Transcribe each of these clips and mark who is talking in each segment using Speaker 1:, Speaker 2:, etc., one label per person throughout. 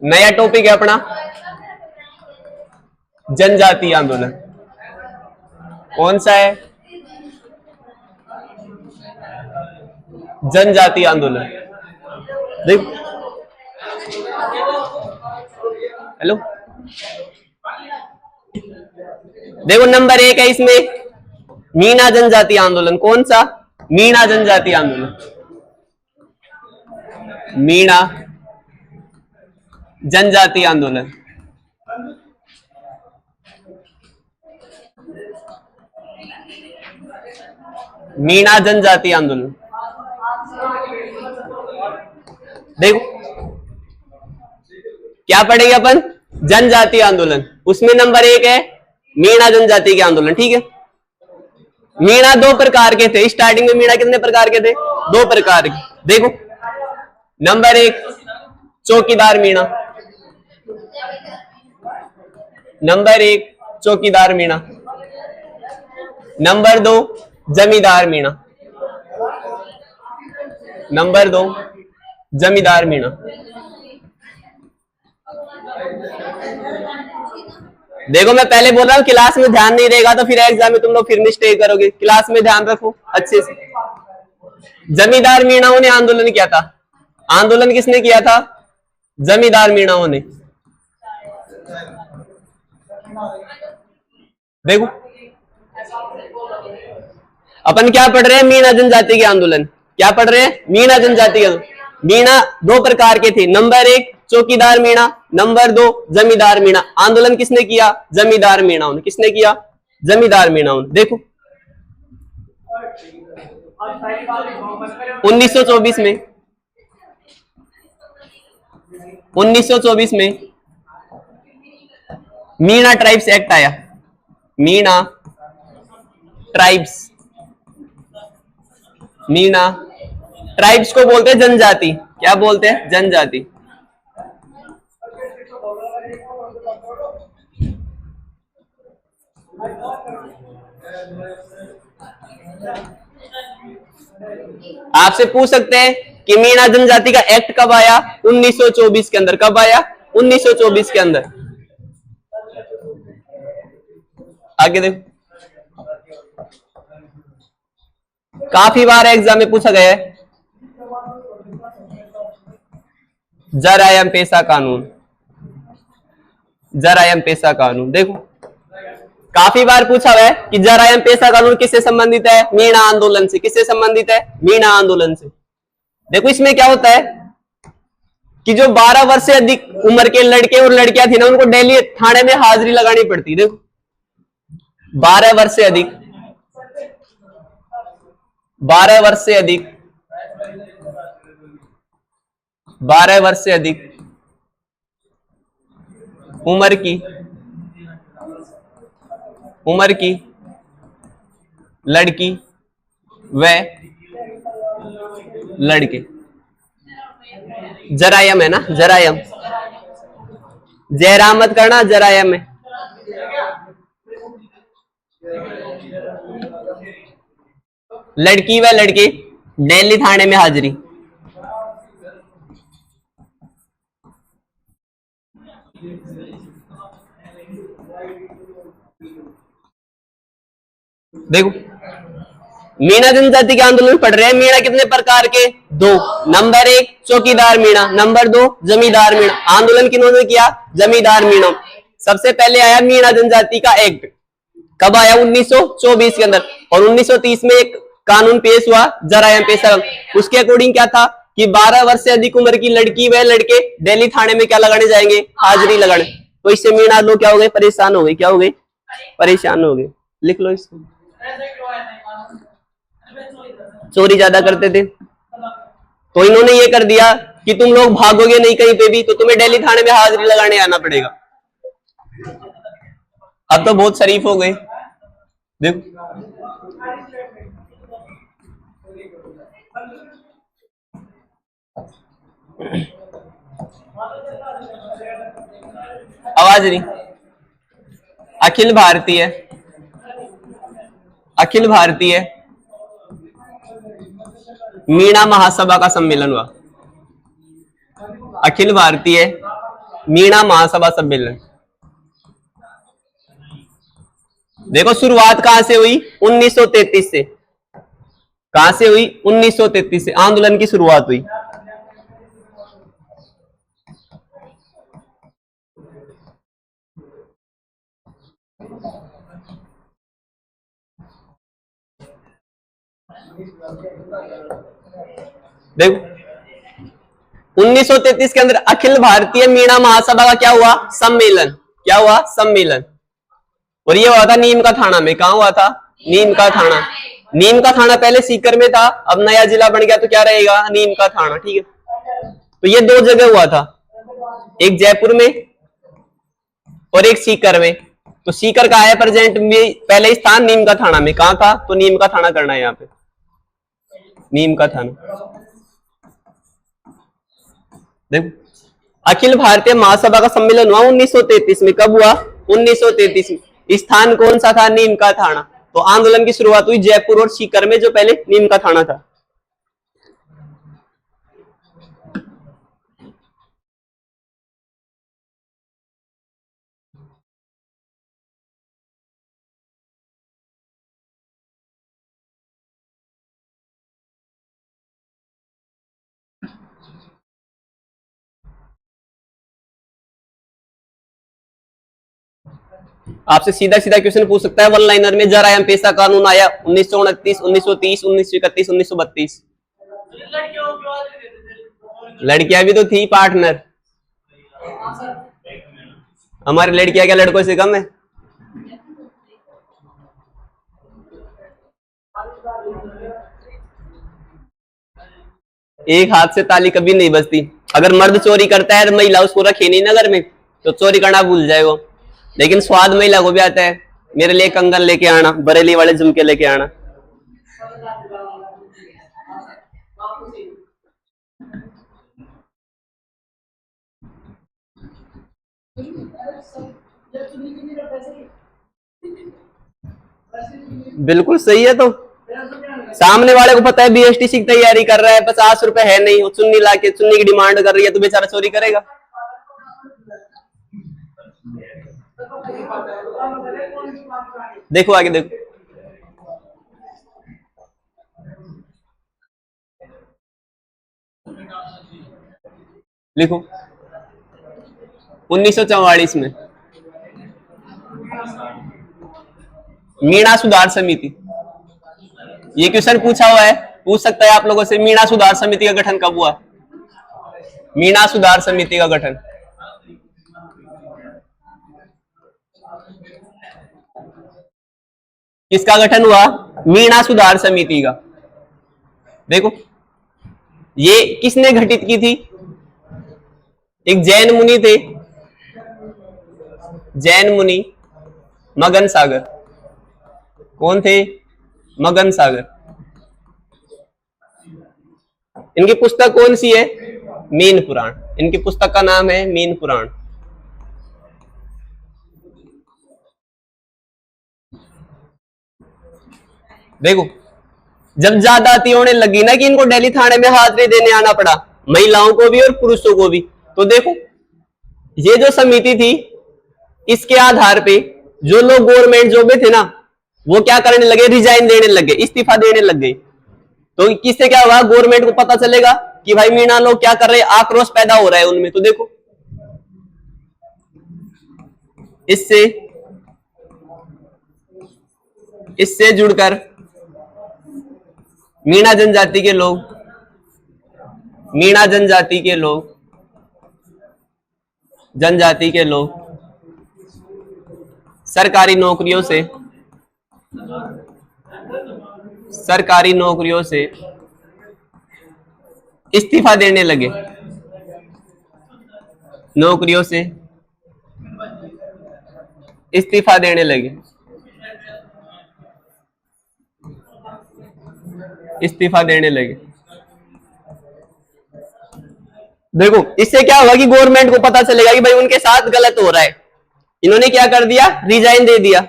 Speaker 1: नया टॉपिक है अपना जनजातीय आंदोलन। कौन सा है? जनजातीय आंदोलन। देख, हेलो, देखो नंबर 1 है इसमें मीणा जनजातीय आंदोलन। कौन सा? मीणा जनजातीय आंदोलन। मीणा जनजातीय आंदोलन। मीणा जनजातीय आंदोलन। देखो क्या पढ़ेंगे अपन? जनजातीय आंदोलन। उसमें नंबर 1 है मीणा जनजाति के आंदोलन। ठीक है, मीणा 2 प्रकार के थे। स्टार्टिंग में मीणा कितने प्रकार के थे? 2 प्रकार के। देखो नंबर 1 चौकीदार मीणा। नंबर 1 चौकीदार मीणा। नंबर 2 जमींदार मीणा। नंबर 2 जमींदार मीणा। देखो मैं पहले बोल रहा हूं क्लास में ध्यान नहीं देगा तो फिर एग्जाम में तुम लोग फिर मिस्टेक करोगे। क्लास में ध्यान रखो अच्छे से। जमींदार मीणाओं ने आंदोलन किया था। आंदोलन किसने किया था? जमींदार मीणाओं ने। देखो अपन क्या पढ़ रहे हैं? मीणा जनजाति के आंदोलन। क्या पढ़ रहे हैं? मीणा जनजाति के। मीणा 2 प्रकार के थे। नंबर 1 चौकीदार मीणा, नंबर 2 जमींदार मीणा। आंदोलन किसने किया? जमींदार मीणाओं ने। किसने किया? जमींदार मीणाओं ने। देखो 1924 में 1924 में मीणा ट्राइब्स एक्ट आया। मीणा ट्राइब्स। मीणा ट्राइब्स को बोलते हैं जनजाति। क्या बोलते हैं? जनजाति। आपसे पूछ सकते हैं कि मीणा जनजाति का एक्ट कब आया? 1924 के अंदर। कब आया? 1924 के अंदर। आगे देखो, काफी बार एग्जाम में पूछा गया है। जरायम पेशा कानून। जरायम पेशा कानून। देखो काफी बार पूछा हुआ है कि जरायम पेशा कानून किससे संबंधित है? मीणा आंदोलन से। किससे संबंधित है? मीणा आंदोलन से। देखो इसमें क्या होता है कि जो 12 वर्ष से अधिक उम्र के लड़के और लड़कियां थी ना, उनको दिल्ली थाने में हाजिरी लगानी पड़ती। देखो 12 वर्ष से अधिक, 12 वर्ष से अधिक, 12 वर्ष से अधिक उम्र की लड़की व लड़के। जरायम है ना? जरायम। जयराम मत करना, जरायम है। लड़की व लड़के दिल्ली थाने में हाजिरी। देखो मीणा जनजाति के आंदोलन पढ़ रहे हैं। मीणा कितने प्रकार के? 2। नंबर 1 चौकीदार मीणा, नंबर 2 जमींदार मीणा। आंदोलन किन्होंने किया? जमींदार मीणा। सबसे पहले आया मीणा जनजाति का एक्ट। कब आया? 1924 के अंदर। और 1930 में एक कानून पेश हुआ जरायम पेशा। उसके अकॉर्डिंग क्या था कि 12 वर्ष से अधिक उम्र की लड़की व लड़के दिल्ली थाने में क्या लगाने जाएंगे? हाजिरी लगाने। तो इससे मीणा लोग क्या हो गए? परेशान हो गए। क्या हो गए? परेशान हो गए। लिख लो इसको। चोरी ज्यादा करते थे तो इन्होंने ये कर दिया कि तुम लोग भागोगे नहीं कहीं पे भी, तो तुम्हें दिल्ली थाने में हाजिरी लगाने आना पड़ेगा। अब तो बहुत शरीफ हो गए। देखो आवाज नहीं। अखिल भारतीय मीणा महासभा का सम्मेलन हुआ। अखिल भारतीय मीणा महासभा सम्मेलन। देखो शुरुआत कहां से हुई? 1933 से। कहां से हुई? 1933 से आंदोलन की शुरुआत हुई। देखो 1933 के अंदर अखिल भारतीय मीणा महासभा का क्या हुआ? सम्मेलन। क्या हुआ? सम्मेलन। और ये हुआ था नीम का थाना में। कहां हुआ था? नीम का थाना। नीम का थाना पहले सीकर में था, अब नया जिला बन गया तो क्या रहेगा? नीम का थाना। ठीक है, तो ये दो जगह हुआ था, एक जयपुर में और एक सीकर में। तो सीकर का है प्रेजेंट में पहले स्थान नीम का थाना में। कहां था? तो नीम का थाना करना है यहाँ पे, नीम का थाना। देखो अखिल भारतीय महासभा का सम्मेलन हुआ 1933 में। कब हुआ? 1933 में। स्थान कौन सा था? नीम का थाना। तो आंदोलन की शुरुआत हुई जयपुर और सीकर में, जो पहले नीम का थाना था। आपसे सीधा सीधा क्वेश्चन पूछ सकता है वन लाइनर में। जरायम पेशा कानून आया 1929, 1930, 1931, 1932। लड़कियां भी तो थी पार्टनर। हमारी लड़कियां क्या लड़कों से कम है? एक हाथ से ताली कभी नहीं बजती। अगर मर्द चोरी करता है, महिला उसको रखे नहीं नगर में, तो चोरी करना भूल जाए वो। लेकिन स्वाद महिला को भी आता है। मेरे लिए कंगन लेके आना, बरेली वाले झुमके लेके आना। बिल्कुल सही है। तो सामने वाले को पता है बीएसटीसी की तैयारी कर रहा है, 50 रुपए है नहीं, वो चुन्नी लाके चुन्नी की डिमांड कर रही है, तो बेचारा चोरी करेगा। देखो आगे देखो, लिखो 1944 में मीणा सुधार समिति। ये क्वेश्चन पूछा हुआ है, पूछ सकता है आप लोगों से, मीणा सुधार समिति का गठन कब हुआ? मीणा सुधार समिति का गठन किसका गठन हुआ? मीणा सुधार समिति का। देखो ये किसने घटित की थी? एक जैन मुनि थे, जैन मुनि मगन सागर। कौन थे? मगन सागर। इनकी पुस्तक कौन सी है? मीन पुराण। इनकी पुस्तक का नाम है मीन पुराण। देखो जब ज्यादा होने लगी ना कि इनको दिल्ली थाने में हाजिरी देने आना पड़ा, महिलाओं को भी और पुरुषों को भी, तो देखो ये जो समिति थी, इसके आधार पे जो लोग गवर्नमेंट जॉब में थे ना, वो क्या करने लगे? रिजाइन देने लगे, इस्तीफा देने लग गए। तो किससे क्या हुआ? गवर्नमेंट को पता चलेगा कि भाई मीणा लोग क्या कर रहे हैं, आक्रोश पैदा हो रहा है उनमें। तो देखो इससे इससे जुड़कर मीणा जनजाति के लोग, मीणा जनजाति के लोग सरकारी नौकरियों से इस्तीफा देने लगे। नौकरियों से इस्तीफा देने लगे, इस्तीफा देने लगे। देखो इससे क्या होगा कि गवर्नमेंट को पता चलेगा कि भाई उनके साथ गलत हो रहा है। इन्होंने क्या कर दिया? रिजाइन दे दिया।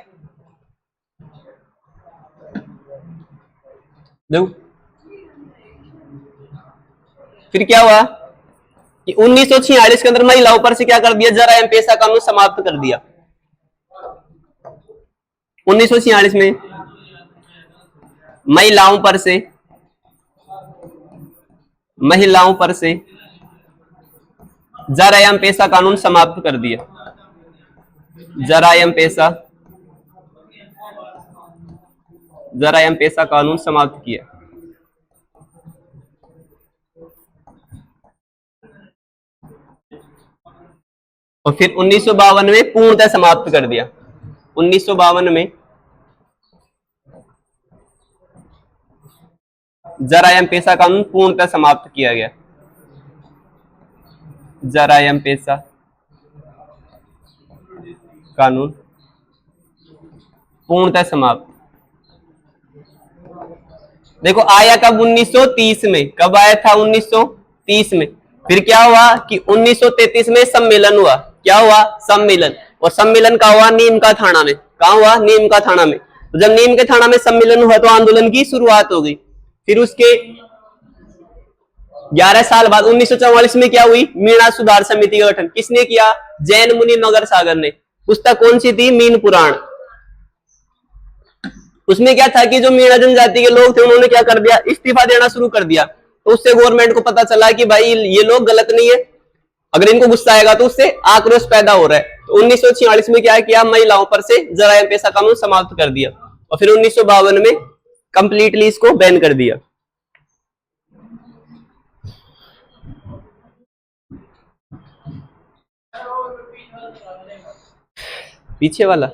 Speaker 1: देखो फिर क्या हुआ? कि 1946 के अंदर महिलाओं पर से क्या कर दिया, जरा एम पेशा कानून समाप्त कर दिया। 1946 में महिलाओं पर से जरा एम पेशा कानून समाप्त कर दिया। जरा एम पेशा कानून समाप्त किया। और फिर 1952 में पूर्णतः समाप्त कर दिया। 1952 में जरा एम पेशा कानून पूर्णतः समाप्त किया गया। जरा एम पेशा कानून पूर्णतः समाप्त। देखो आया कब, 1930 में। कब आया था, 1930 में। फिर क्या हुआ कि 1933 में सम्मेलन हुआ। क्या हुआ, सम्मेलन। और सम्मेलन का हुआ नीम का थाना में। कहा हुआ, नीम का थाना में। तो जब नीम के थाना में सम्मेलन हुआ तो आंदोलन की शुरुआत हो गई। फिर उसके 11 साल बाद 1944 में क्या हुई, मीणा सुधार समिति का गठन किसने किया, जैन मुनि मगर सागर ने। पुस्तक कौन सी थी, मीन पुराण। उसमें क्या था कि जो मीणा जनजाति के लोग थे उन्होंने क्या कर दिया, इस्तीफा देना शुरू कर दिया। तो उससे गवर्नमेंट को पता चला कि भाई ये लोग गलत नहीं है, अगर इनको गुस्सा आएगा तो उससे आक्रोश पैदा हो रहा है। तो 1946 में क्या किया, महिलाओं पर से जरा एम पेशा कानून समाप्त कर दिया। और फिर 1952 में कंप्लीटली इसको बैन कर दिया। पीछे वाला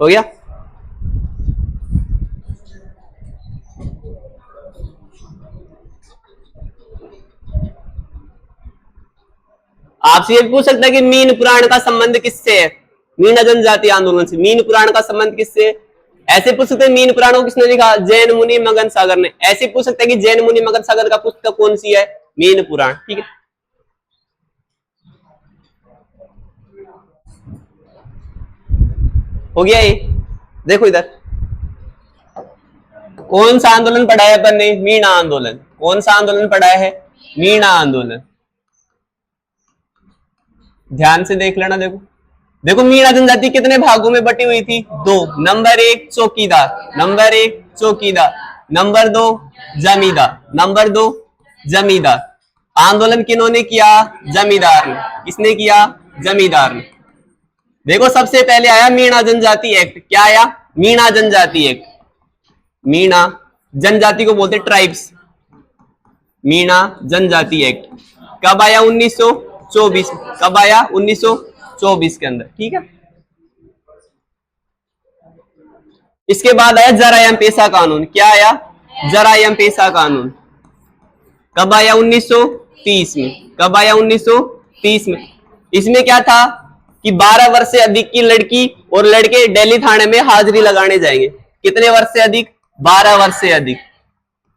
Speaker 1: हो गया। आपसे ये पूछ सकता है कि मीन पुराण का संबंध किससे है, मीणा जनजाति आंदोलन से। मीन पुराण का संबंध किससे, ऐसे पूछ सकते हैं मीन पुराण को किसने लिखा, जैन मुनि मगन सागर ने। ऐसे पूछ सकते हैं कि जैन मुनि मगन सागर का पुस्तक कौन सी है, मीन पुराण। ठीक है, हो गया ये। देखो इधर कौन सा आंदोलन पढ़ा है अपन ने, मीणा आंदोलन। कौन सा आंदोलन पढ़ा है, मीणा आंदोलन। ध्यान से देख लेना। देखो मीणा जनजाति कितने भागों में बटी हुई थी, 2। नंबर 1 चौकीदार, नंबर 1 चौकीदार, नंबर 2 जमींदार, नंबर 2 जमींदार। आंदोलन किन्होंने किया, जमींदार ने। किसने किया, जमींदार ने। देखो सबसे पहले आया मीणा जनजाति एक्ट। क्या आया, मीणा जनजाति एक्ट। मीणा जनजाति को बोलते ट्राइब्स। मीणा जनजाति एक्ट कब आया, 1924। कब आया, 1924 के अंदर। ठीक है, इसके बाद आया जरा एम पेशा कानून। क्या आया, जरा एम पेशा कानून। कब आया, 1930 में। कब आया, 1930 में। इसमें क्या था कि 12 वर्ष से अधिक की लड़की और लड़के दिल्ली थाने में हाजिरी लगाने जाएंगे। कितने वर्ष से अधिक, 12 वर्ष से अधिक।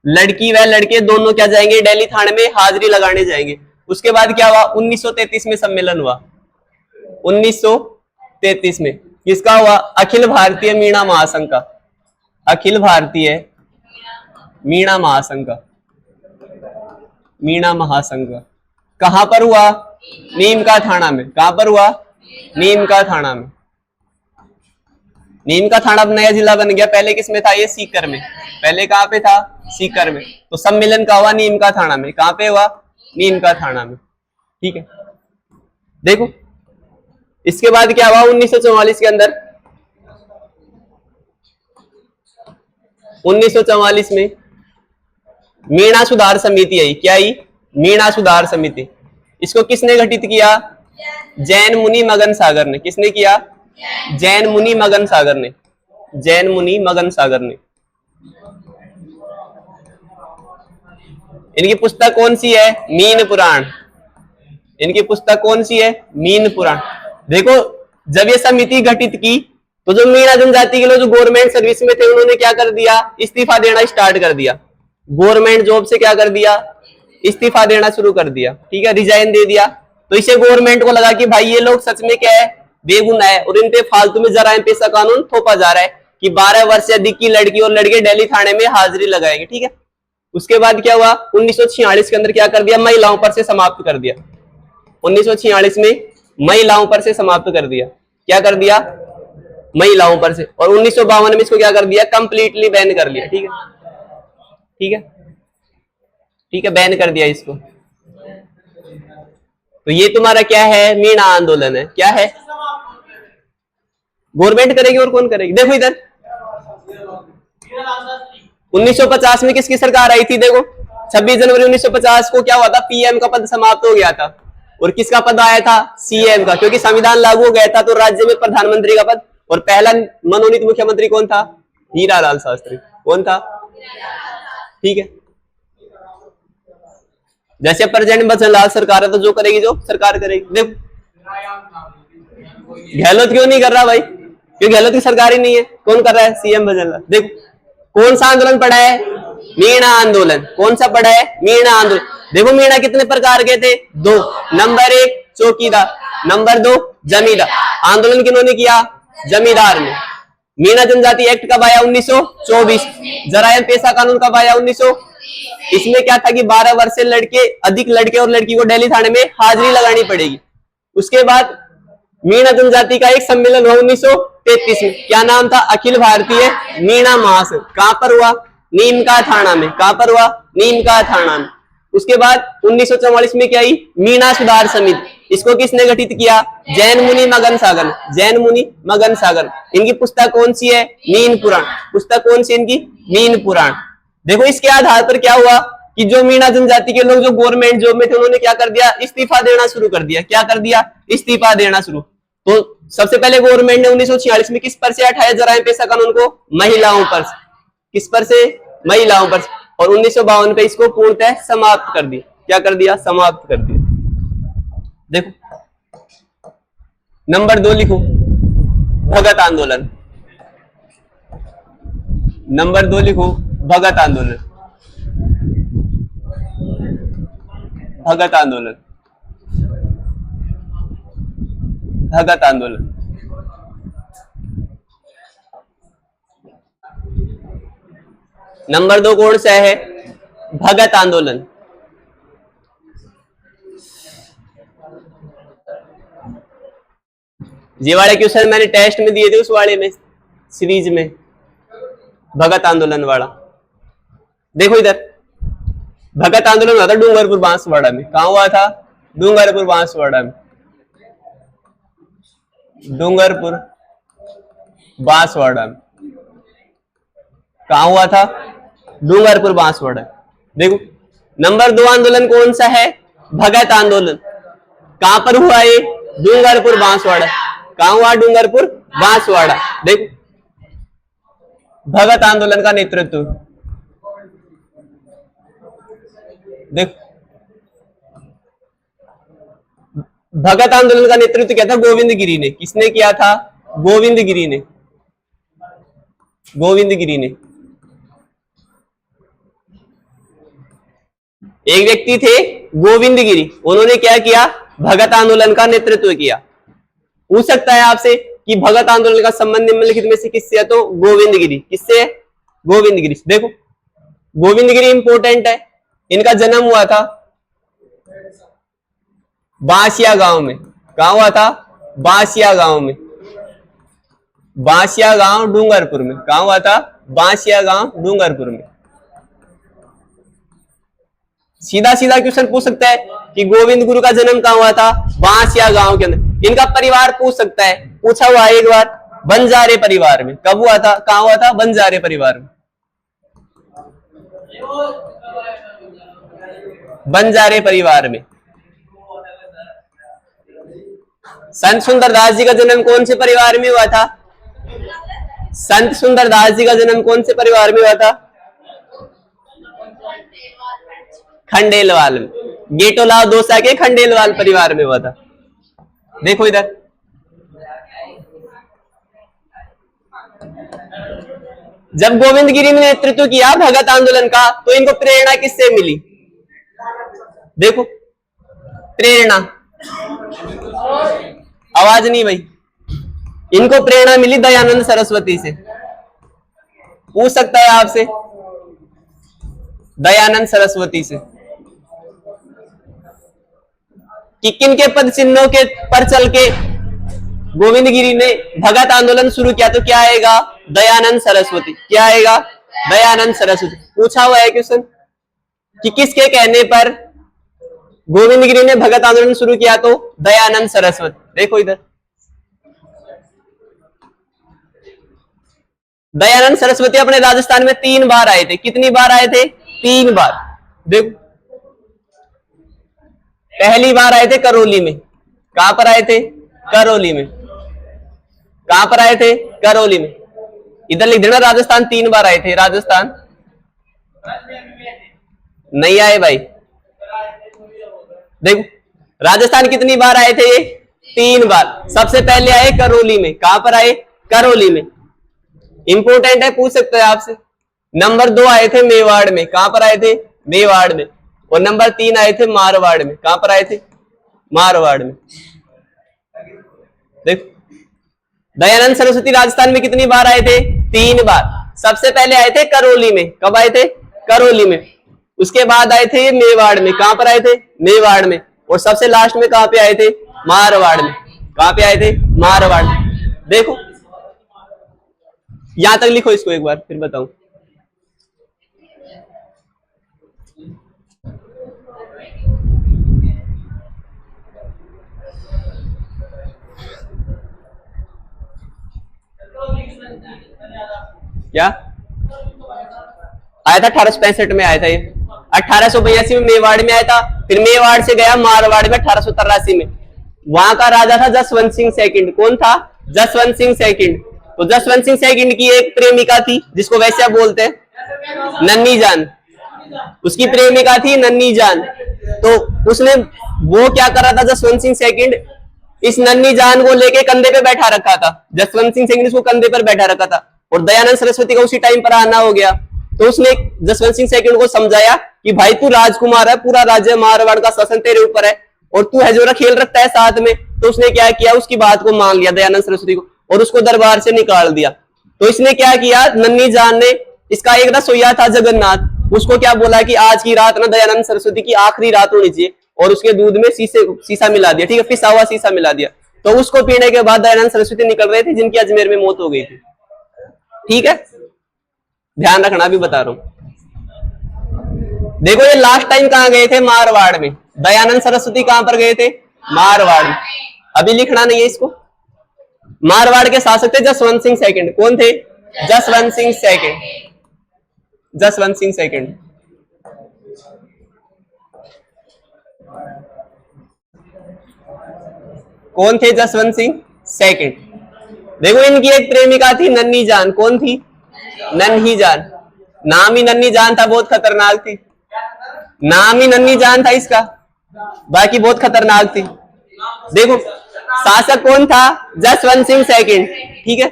Speaker 1: लड़की व लड़के दोनों क्या जाएंगे, दिल्ली थाने में हाजिरी लगाने जाएंगे। उसके बाद क्या हुआ, 1933 में सम्मेलन हुआ। 1933 में किसका हुआ, अखिल भारतीय मीणा महासंघ का। अखिल भारतीय मीणा महासंघ का, मीणा महासंघ का। कहां पर हुआ, नीम का थाना में। कहां पर हुआ, नीम का थाना में। नीम का थाना अब नया जिला बन गया, पहले किसमें था ये, सीकर में। पहले कहां पे था, सीकर में। तो सम्मेलन का हुआ नीम का थाना में। कहां पे हुआ, नीम का थाना में। ठीक है, देखो इसके बाद क्या हुआ, 1944 के अंदर, 1944 में मीणा सुधार समिति आई। क्या आई, मीणा सुधार समिति। इसको किसने गठित किया, जैन मुनि मगन सागर ने। किसने किया, जैन मुनि मगन सागर ने, जैन मुनि मगन सागर ने। इनकी पुस्तक कौन सी है? मीन पुराण। इनकी पुस्तक कौन सी है? मीन पुराण। देखो जब ये समिति गठित की तो जो मीणा जनजाति के लोग जो गवर्नमेंट सर्विस में थे उन्होंने क्या कर दिया? इस्तीफा देना स्टार्ट कर दिया। गवर्नमेंट जॉब से क्या कर दिया? इस्तीफा देना शुरू कर दिया। ठीक है, रिजाइन दे दिया। तो इसे गवर्नमेंट को लगा कि भाई ये लोग सच में क्या है? बेगुनाह है, और इन पे फालतू में जराइम पेशा कानून थोपा जा रहा है कि 12 वर्ष से अधिक की लड़की और लड़के दिल्ली थाने में हाजिरी लगाएंगे। ठीक है, उसके बाद क्या हुआ? 1946 के अंदर क्या कर दिया? महिलाओं पर से समाप्त कर दिया। 1946 में महिलाओं पर से समाप्त कर दिया। क्या कर दिया? महिलाओं पर से। और 1952 में इसको क्या कर दिया? कंप्लीटली बैन कर लिया। ठीक है, ठीक है, ठीक है, बैन कर दिया इसको। तो ये तुम्हारा क्या है? मीणा आंदोलन है। क्या है? गवर्नमेंट करेगी और कौन करेगी? देखो इधर 1950 में किसकी सरकार आई थी? देखो 26 जनवरी 1950 को क्या हुआ था? पीएम का पद समाप्त हो गया था। और किसका पद आया था? सीएम का, क्योंकि संविधान लागू हो गया था तो राज्य में प्रधानमंत्री का पद। और पहला मनोनीत मुख्यमंत्री कौन था? हीरालाल शास्त्री। कौन था? ठीक है, जैसे प्रेजेंट बचन लाल सरकार है तो जो करेगी, जो सरकार करेगी। देखो गहलोत क्यों नहीं कर रहा भाई? क्योंकि गहलोत की सरकार ही नहीं है। कौन कर रहा है? सीएम बचन लाल। देखो कौन सा आंदोलन पड़ा है? मीणा आंदोलन। कौन सा पड़ा है? मीणा आंदोलन। देखो मीणा कितने प्रकार के थे? 2। नंबर 1 चौकीदार, नंबर 2 जमींदार। आंदोलन किन्होंने किया? जमींदार ने। मीणा जनजाति एक्ट कब आया? 1924। जराइम पेशा कानून कब आया? 1900। इसमें क्या था कि 12 वर्ष से अधिक लड़के और लड़की को दिल्ली थाने में हाजिरी लगानी पड़ेगी। उसके बाद मीणा जनजाति का एक सम्मेलन हुआ 1933 में। क्या नाम था? अखिल भारतीय मीणा महासंघ। कहां पर हुआ? नीम का थाना में। कहां पर हुआ? नीम का थाना में। उसके बाद 1944 में क्या आई? मीणा सुधार समिति। इसको किसने गठित किया? जैन मुनि मगन सागर। जैन मुनि मगन सागर। इनकी पुस्तक कौन सी है? मीन पुराण। पुस्तक कौन सी इनकी? मीन पुराण। देखो इसके आधार पर क्या हुआ कि जो मीणा जनजाति के लोग जो गवर्नमेंट जॉब में थे उन्होंने क्या कर दिया? इस्तीफा देना शुरू कर दिया। क्या कर दिया? इस्तीफा देना शुरू। तो सबसे पहले गवर्नमेंट ने 1946 में किस पर से हटाया जराइम पेशा कानून को? महिलाओं पर। किस पर से? महिलाओं पर। और 1952 पे इसको पूर्णतः समाप्त कर दिया। क्या कर दिया? समाप्त कर दिया। देखो नंबर 2 लिखो, भगत आंदोलन। नंबर 2 लिखो, भगत आंदोलन। भगत आंदोलन, भगत आंदोलन। नंबर 2 कौन सा है? भगत आंदोलन। ये वाले क्वेश्चन मैंने टेस्ट में दिए थे, उस वाले में सीरीज में भगत आंदोलन वाला। देखो इधर भगत आंदोलन हुआ था डूंगरपुर बांसवाड़ा में। कहां हुआ था? डूंगरपुर बांसवाड़ा में। डूंगरपुर बांसवाड़ा में। कहां हुआ था? डूंगरपुर बांसवाड़ा। देखो नंबर 2 आंदोलन कौन सा है? भगत आंदोलन। कहां पर हुआ ये? डूंगरपुर बांसवाड़ा। कहां हुआ? डूंगरपुर बांसवाड़ा। देखो भगत आंदोलन का नेतृत्व देखो, भगत आंदोलन का नेतृत्व किया था गोविंद गिरी ने। किसने किया था? गोविंद गिरी ने। गोविंद गिरी ने। एक व्यक्ति थे गोविंद गिरी, उन्होंने क्या किया? भगत आंदोलन का नेतृत्व किया। पूछ सकता है आपसे कि भगत आंदोलन का संबंध निम्नलिखित में से किससे है? तो गोविंद गिरी। किससे? गोविंद गिरी। देखो गोविंद गिरी इंपोर्टेंट है। इनका जन्म हुआ था बांसिया गांव में। कहां हुआ था? बांसिया गांव में। बांसिया गांव डूंगरपुर में। कहां हुआ था? बांसिया गांव डूंगरपुर में। सीधा सीधा क्वेश्चन पूछ सकता है कि गोविंद गुरु का जन्म कहां हुआ था? बांसिया गांव के अंदर। इनका परिवार पूछ सकता है, पूछा हुआ एक बार, बंजारे परिवार में। कब हुआ था? कहां हुआ था? बंजारे परिवार में। बंजारे परिवार में। संत सुंदरदास जी का जन्म कौन से परिवार में हुआ था? संत सुंदरदास जी का जन्म कौन से परिवार में हुआ था? खंडेलवाल में। गेटोलाल दोसा के खंडेलवाल परिवार में हुआ था। देखो इधर, जब गोविंद गिरी ने नेतृत्व किया भगत आंदोलन का, तो इनको प्रेरणा किससे मिली? देखो, प्रेरणा, आवाज नहीं भाई, इनको प्रेरणा मिली दयानंद सरस्वती से। पूछ सकता है आपसे, दयानंद सरस्वती से कि किन के पद चिन्हों के पर चल के गोविंद गिरी ने भगत आंदोलन शुरू किया, तो क्या आएगा? दयानंद सरस्वती। क्या आएगा? दयानंद सरस्वती। पूछा हुआ है क्वेश्चन कि किसके कहने पर गोविंद गिरी ने भगत आंदोलन शुरू किया, तो दयानंद सरस्वती। देखो इधर, दयानंद सरस्वती अपने राजस्थान में 3 बार आए थे। कितनी बार आए थे? 3 बार। देखो, पहली बार आए थे करौली में। कहां पर आए थे? करौली में। कहां पर आए थे? करौली में। इधर लिख देना, राजस्थान 3 बार आए थे। राजस्थान नहीं आए भाई। देखो, राजस्थान कितनी बार आए थे? ये 3 बार। सबसे पहले आए करौली में। कहां पर आए? करौली में। इंपोर्टेंट है, पूछ सकते हैं आपसे। नंबर 2 आए थे मेवाड़ में। कहां पर आए थे? मेवाड़ में। और नंबर 3 आए थे मारवाड़ में। कहां पर आए थे? मारवाड़ में। देखो, दयानंद सरस्वती राजस्थान में कितनी बार आए थे? 3 बार। सबसे पहले आए थे करौली में। कब आए थे? करौली में। उसके बाद आए थे मेवाड़ में। कहां पर आए थे? मेवाड़ में। और सबसे लास्ट में कहां पे आए थे? मारवाड़ में। कहां पे आए थे? मारवाड़ में। देखो, यहां तक लिखो इसको एक बार, फिर बताऊं। क्या आया था? 1865 में आया था ये। 1882 में मेवाड़ में आया था। फिर मेवाड़ से गया मारवाड़ में 1883 में। वहां का राजा था जसवंत सिंह सेकंड। कौन था? जसवंत सिंह सेकंड। तो जसवंत सिंह सेकंड की एक प्रेमिका थी, जिसको वैसे आप बोलते हैं नन्नी जान। उसकी प्रेमिका थी नन्नी जान। तो उसने वो क्या करा था, जसवंत सिंह सेकंड इस नन्नी जान को लेके कंधे पे बैठा रखा था। जसवंत सिंह सेकंड इसको कंधे पर बैठा रखा था। और दयानंद सरस्वती का उसी टाइम पर आना हो गया। तो उसने जसवंत सिंह सेकंड को समझाया कि भाई तू राजकुमार है, पूरा राज्य मारवाड़ का शासन तेरे ऊपर है, और तू हजोरा खेल रखता है साथ में। तो उसने क्या किया, उसकी बात को मान लिया दयानंद सरस्वती को, और उसको दरबार से निकाल दिया। तो इसने क्या किया, नन्नी जान ने, इसका एक रसोइया था जगन्नाथ, उसको क्या बोला कि आज की रात ना दयानंद सरस्वती की आखिरी रात होनी चाहिए, और उसके दूध में शीशा मिला दिया। ठीक है, पिसा हुआ शीशा मिला दिया। तो उसको पीने के बाद दयानंद सरस्वती निकल रहे थे, जिनकी अजमेर में मौत हो गई थी। ठीक है, ध्यान रखना, भी बता रहा हूं। देखो, ये लास्ट टाइम कहां गए थे? मारवाड़ में। दयानंद सरस्वती कहां पर गए थे? मारवाड़ में। अभी लिखना नहीं है इसको। मारवाड़ के शासक थे जसवंत सिंह सेकंड। कौन थे? जसवंत सिंह सेकंड। जसवंत सिंह सेकंड। कौन थे? जसवंत सिंह सेकंड। देखो, इनकी एक प्रेमिका थी नन्ही जान। कौन थी? नन्ही जान। नाम ही नन्ही जान था, बहुत खतरनाक थी। नाम ही नन्ही जान था इसका, बाकी बहुत खतरनाक थी। देखो, शासक कौन था? जसवंत सिंह सेकंड। ठीक है,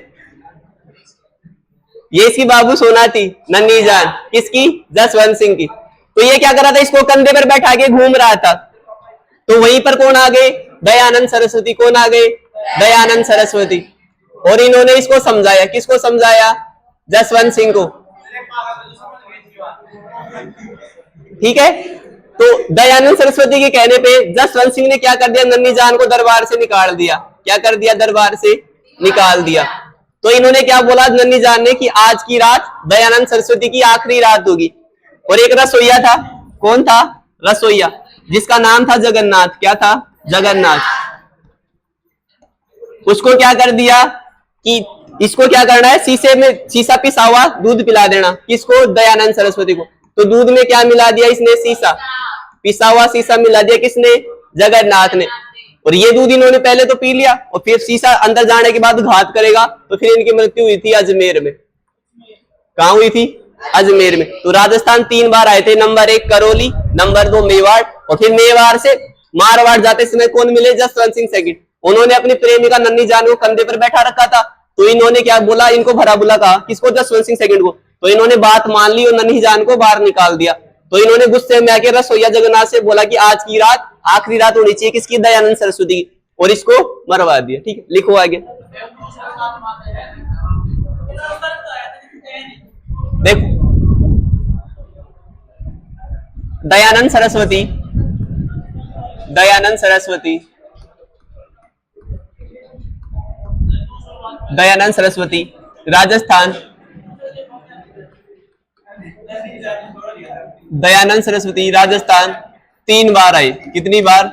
Speaker 1: ये इसकी बाबू सोना थी, नन्ही जान। किसकी? जसवंत सिंह की। तो ये क्या कर रहा था, इसको कंधे पर बैठा के घूम रहा था। तो वहीं पर कौन आ गए? दयानंद सरस्वती। कौन आ गए? दयानंद सरस्वती। और इन्होंने इसको समझाया। किसको समझाया? जसवंत सिंह को। ठीक है, तो दयानंद सरस्वती के कहने पे जसवंत सिंह ने क्या कर दिया, नन्ही जान को दरबार से निकाल दिया। क्या कर दिया? दरबार से निकाल दिया। तो इन्होंने क्या बोला नन्ही जान ने कि आज की रात दयानंद सरस्वती की आखिरी रात होगी। और एक रसोइया था। कौन था? रसोइया, जिसका नाम था जगन्नाथ। क्या था? जगन्नाथ। उसको क्या कर दिया कि इसको क्या करना है, शीशे में शीशा पिसा हुआ दूध पिला देना। किसको? दयानंद सरस्वती को। तो दूध में क्या मिला दिया इसने? शीशा, पिसा हुआ शीशा मिला दिया। किसने? जगन्नाथ ने। और ये दूध इन्होंने पहले तो पी लिया और फिर शीशा अंदर जाने के बाद घात करेगा, तो फिर इनकी मृत्यु हुई थी अजमेर में। कहां हुई थी? अजमेर में। तो राजस्थान 3 बार आए थे, नंबर 1 करौली, नंबर 2 मेवाड़, और फिर मेवाड़ से मारवाड़ जाते समय कौन मिले? जसवंत सिंह सेकंड। उन्होंने अपनी प्रेमिका नन्ही जान को कंधे पर बैठा रखा था, तो इन्होंने क्या बोला? इनको भरा बुला कहा, किसको? जसवंत सिंह सेकंड को। तो इन्होंने बात मान ली और नन्ही जान को बाहर निकाल दिया। तो इन्होंने गुस्से में आके रसोईया जगन्नाथ से बोला कि आज की रात आखिरी रात होनी चाहिए किसकी? दयानंद सरस्वती की, और इसको मरवा दिया। ठीक है, लिखो आगे। देखो, दयानंद सरस्वती, दयानंद सरस्वती, दयानंद सरस्वती राजस्थान, दयानंद सरस्वती राजस्थान 3 बार आए। कितनी बार?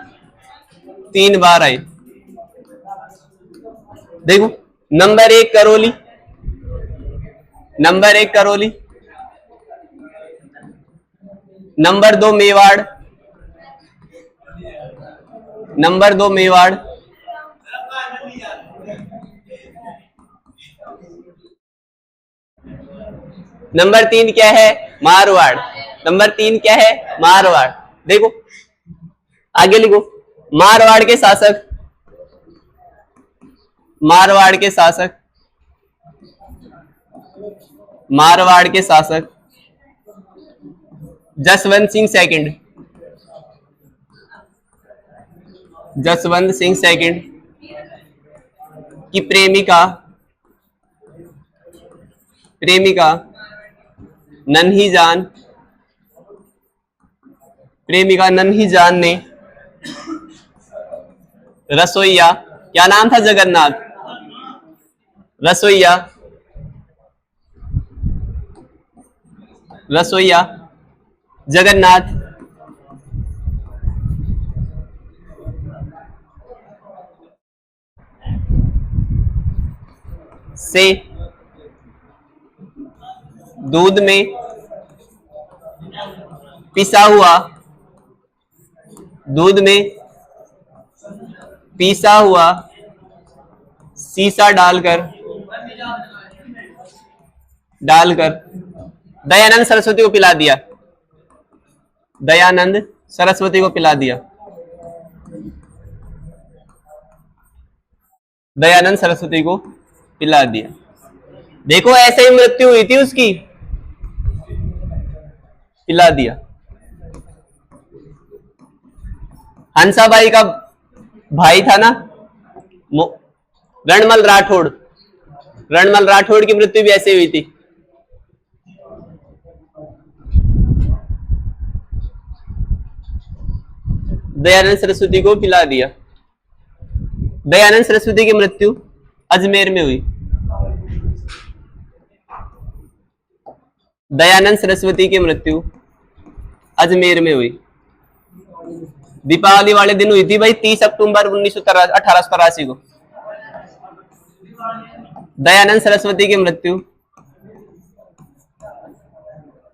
Speaker 1: 3 बार आए। देखो, number 1 Karauli, number 1 Karauli, number 2 Mewar, number 2 Mewar, number 3 क्या है? मारवाड़। नंबर 3 क्या है? मारवाड़। देखो आगे लिखो, मारवाड़ के शासक, मारवाड़ के शासक, मारवाड़ के शासक जसवंत सिंह सेकंड, जसवंत सिंह सेकंड की प्रेमिका, प्रेमिका नन्ही जान, प्रेमिका नन्ही जान ने रसोईया, क्या नाम था? जगन्नाथ, रसोईया, रसोईया जगन्नाथ से दूध में पिसा हुआ, दूध में पिसा हुआ शीशा डालकर, डालकर दयानंद सरस्वती को पिला दिया, दयानंद सरस्वती को पिला दिया, दयानंद सरस्वती को पिला दिया। देखो ऐसे ही मृत्यु हुई थी उसकी, पिला दिया। हंसाबाई का भाई था ना रणमल राठौड़, रणमल राठौड़ की मृत्यु भी ऐसे हुई थी। दयानंद सरस्वती को पिला दिया। दयानंद सरस्वती की मृत्यु अजमेर में हुई। दयानंद सरस्वती की मृत्यु अजमेर में हुई। दीपावली वाले दिन हुई थी भाई, 30 अक्टूबर 1883 को। दयानंद सरस्वती की मृत्यु,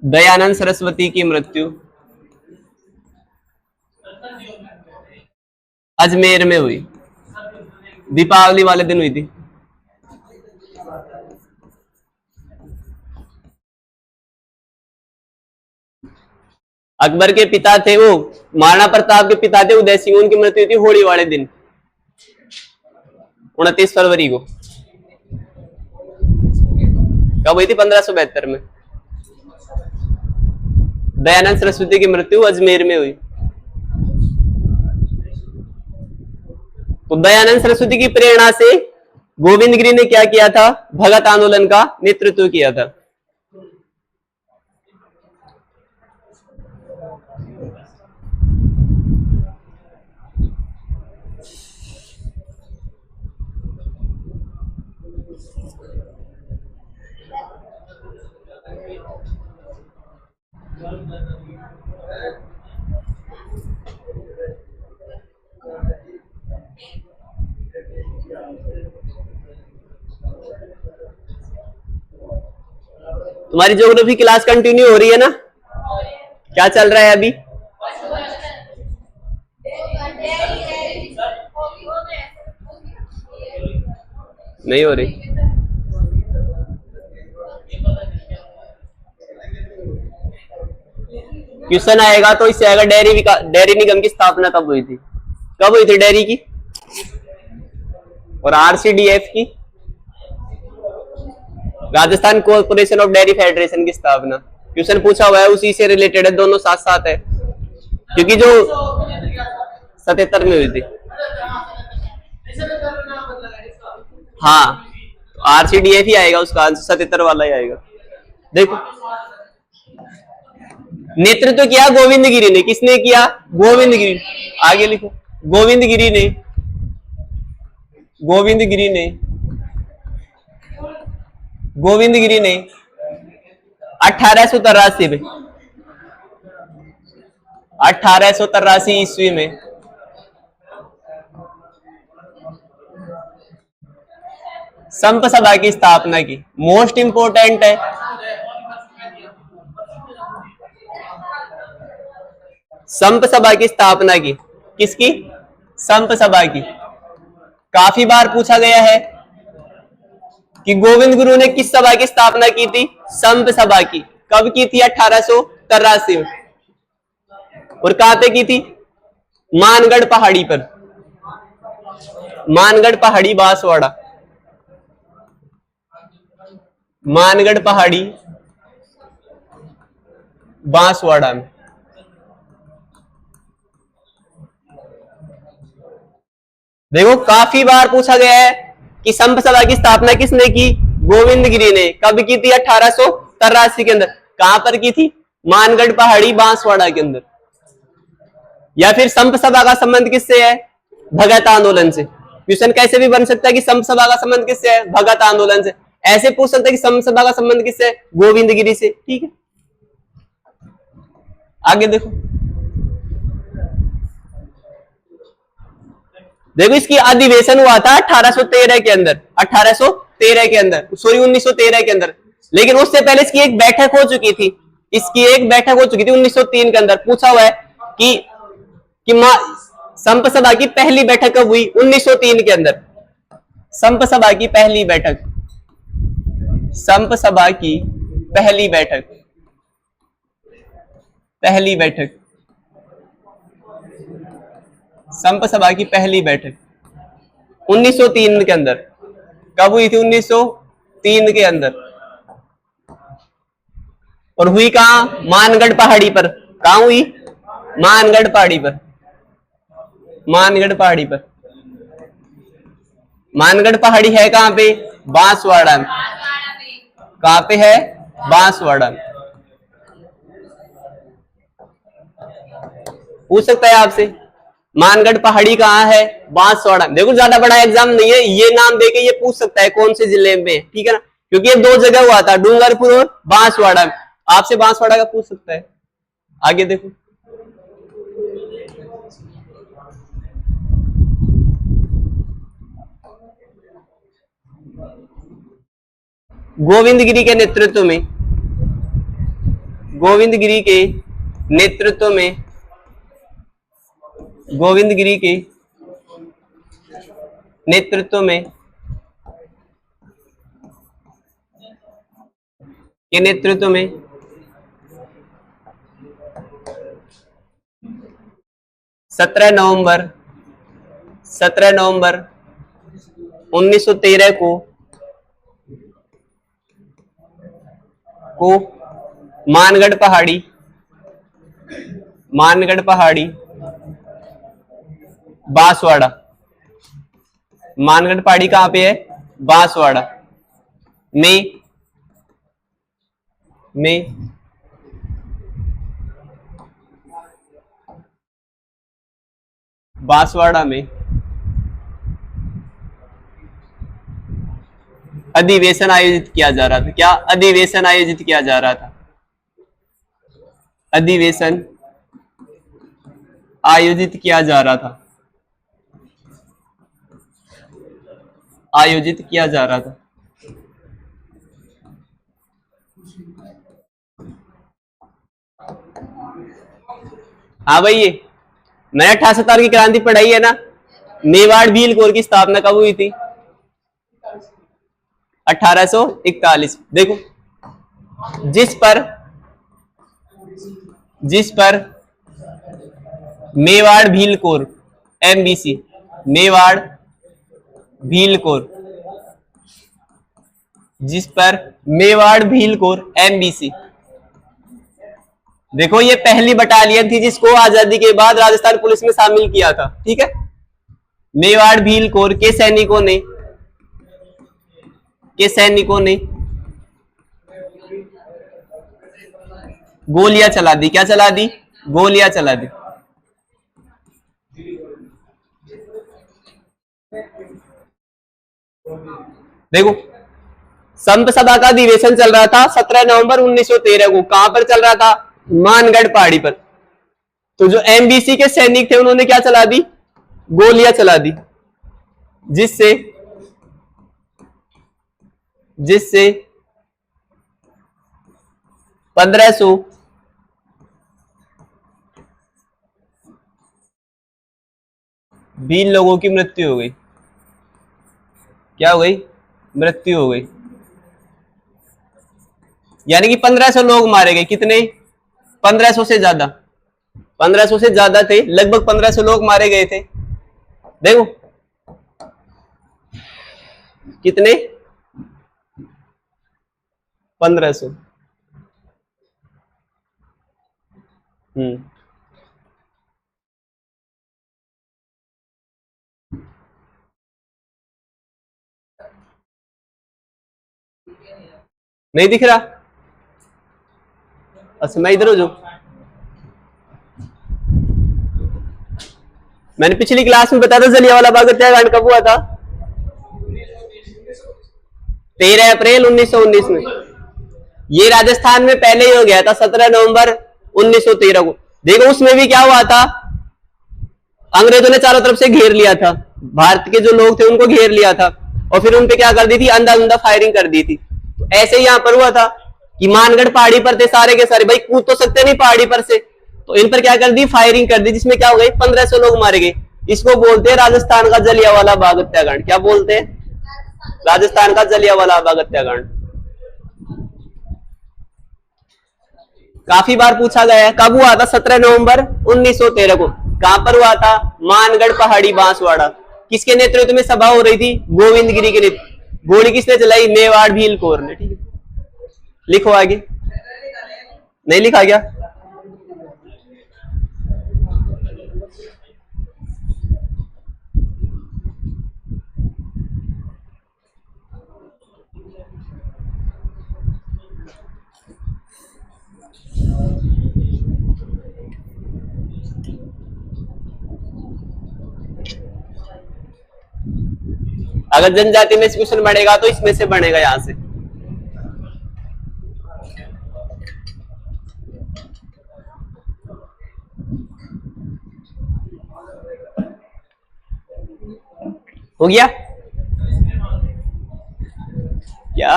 Speaker 1: दयानंद सरस्वती की मृत्यु अजमेर में हुई, दीपावली वाले दिन हुई थी। अकबर के पिता थे वो, महाराणा प्रताप के पिता थे उदय सिंह, उनकी मृत्यु थी होली वाले दिन 29 फरवरी को। कब हुई थी? 1572 में। दयानंद सरस्वती की मृत्यु अजमेर में हुई। तो दयानंद सरस्वती की प्रेरणा से गोविंद गिरी ने क्या किया था? भगत आंदोलन का नेतृत्व किया था। तुम्हारी ज्योग्राफी क्लास कंटिन्यू हो रही है ना? क्या चल रहा है अभी? नहीं हो रही। क्वेश्चन आएगा तो इससे आएगा डेयरी निगम की स्थापना कब हुई थी? कब हुई थी डेयरी की? और आरसीडीएफ की? Rajasthan corporation of dairy federation की स्थापना। क्वेश्चन पूछा हुआ है, उसी से रिलेटेड है, दोनों साथ साथ है, क्योंकि जो 77 में हुई थी। हाँ, तो आरसीडीएफ ही आएगा उसका आंसर, 77 वाला ही आएगा। देखो, नेतृत्व किया गोविंद गिरी ने। किसने किया? गोविंद गिरी। आगे लिखो, गोविंद गिरी ने। गोविंद गिरी ने, गोविंद गिरी ने 1883 में, 1883 ईस्वी में संप सभा की स्थापना की। मोस्ट इंपोर्टेंट है, संप सभा की स्थापना की। किसकी? संप सभा की। काफी बार पूछा गया है कि गोविंद गुरु ने किस सभा की स्थापना की थी? संप सभा की। कब की थी? 1883 में। और कहां पे की थी? मानगढ़ पहाड़ी पर, मानगढ़ पहाड़ी बांसवाड़ा, मानगढ़ पहाड़ी बांसवाड़ा में। देखो, काफी बार पूछा गया है कि संप सभा की स्थापना किसने की? गोविंद गिरी ने। कब की थी? 1883 के अंदर। कहां पर की थी? मानगढ़ पहाड़ी बांसवाड़ा के अंदर। या फिर संप सभा का संबंध किससे है? भगत आंदोलन से। क्वेश्चन कैसे भी बन सकता है कि संप सभा का संबंध किससे है? भगत आंदोलन से। ऐसे पूछ सकते हैं कि संप सभा का संबंध किससे है? गोविंद गिरी से। ठीक है, आगे देखो। देखो, इसकी अधिवेशन हुआ था 1813 के अंदर, 1813 के अंदर, सॉरी 1913 के अंदर। लेकिन उससे पहले इसकी एक बैठक हो चुकी थी। इसकी एक बैठक हो चुकी थी 1903 के अंदर। पूछा हुआ है कि संप सभा की पहली बैठक कब हुई? 1903 के अंदर। संप सभा की पहली बैठक, संप सभा की पहली बैठक, पहली बैठक, संप सभा की पहली बैठक 1903 के अंदर। कब हुई थी? 1903 के अंदर। और हुई कहां? मानगढ़ पहाड़ी पर। कहां हुई? मानगढ़ पहाड़ी पर, मानगढ़ पहाड़ी पर। मानगढ़ पहाड़ी है कहां पे? बांसवाड़ा में। कहां पे है? बांसवाड़ा में। पूछ सकता है आपसे, मानगढ़ पहाड़ी कहां है? बांसवाड़ा। देखो, ज्यादा बड़ा एग्जाम नहीं है, ये नाम देके ये पूछ सकता है कौन से जिले में, ठीक है ना, क्योंकि ये दो जगह हुआ था, डूंगरपुर और बांसवाड़ा में। आपसे बांसवाड़ा का पूछ सकता है। आगे देखो, गोविंद गिरी के नेतृत्व में, गोविंद गिरी के नेतृत्व में, गोविंद गिरी के नेतृत्व में, के नेतृत्व में 17 नवंबर 1913 को मानगढ़ पहाड़ी, मानगढ़ पहाड़ी बांसवाड़ा, मानगढ़ पहाड़ी कहां पे है? बांसवाड़ा में बांसवाड़ा में अधिवेशन आयोजित किया जा रहा था। क्या अधिवेशन आयोजित किया जा रहा था? अधिवेशन आयोजित किया जा रहा था, आयोजित किया जा रहा था। हाँ भाई, ये मैंने 78 की क्रांति पढ़ाई है ना। मेवाड़ भील कोर की स्थापना कब हुई थी? 1841। देखो, जिस पर मेवाड़ भीलकोर MBC, मेवाड़ भीलकोर, जिस पर मेवाड़ भीलकोर MBC। देखो, ये पहली बटालियन थी जिसको आजादी के बाद राजस्थान पुलिस में शामिल किया था। ठीक है, मेवाड़ भीलकोर के सैनिकों ने गोलियां चला दी। क्या चला दी? गोलियां चला दी। देखो, संत सभा का अधिवेशन चल रहा था 17 नवंबर 1913 को। कहां पर चल रहा था? मानगढ़ पहाड़ी पर। तो जो MBC के सैनिक थे उन्होंने क्या चला दी? गोलियां चला दी, जिससे 1500 20 लोगों की मृत्यु हो गई। क्या हो गई? मृत्यु हो गई। यानी कि 1500 लोग मारे गए। कितने? 1500 से ज्यादा। 1500 से ज्यादा थे, लगभग 1500 लोग मारे गए थे। देखो, कितने? 1500। नहीं दिख रहा? अच्छा, मैं इधर हो जाऊं। मैंने पिछली क्लास में बताया था जलियांवाला बाग हत्याकांड कब हुआ था? 13 अप्रैल 1919 में। ये राजस्थान में पहले ही हो गया था 17 नवंबर 1913 को। देखो, उसमें भी क्या हुआ था? अंग्रेजों ने चारों तरफ से घेर लिया था, भारत के जो लोग थे उनको घेर लिया था, और फिर उनपे क्या कर दी थी? अंधाधुंधा फायरिंग कर दी थी। तो ऐसे ही यहां पर हुआ था कि मानगढ़ पहाड़ी पर थे सारे के सारे, भाई कूद तो सकते नहीं पहाड़ी पर से, तो इन पर क्या कर दी? फायरिंग कर दी, जिसमें क्या हो गई? 1500 लोग मारे गए। इसको बोलते हैं राजस्थान का जलियांवाला बाग हत्याकांड। क्या बोलते हैं? राजस्थान का जलियांवाला बाग हत्याकांड। काफी बार पूछा गया है। कब हुआ था? 17 नवंबर 1913 को। कहां पर हुआ था? मानगढ़ पहाड़ी, बांसवाड़ा। किसके नेतृत्व में सभा हो रही थी? गोविंद गिरी के नेतृत्व। गोली किसने चलाई? मेवाड़ भीलकोर ने। ठीक है, लिखो आगे। नहीं लिखा क्या? अगर जनजाति में क्वेश्चन बढ़ेगा तो इसमें से बनेगा, यहां से। हो गया क्या?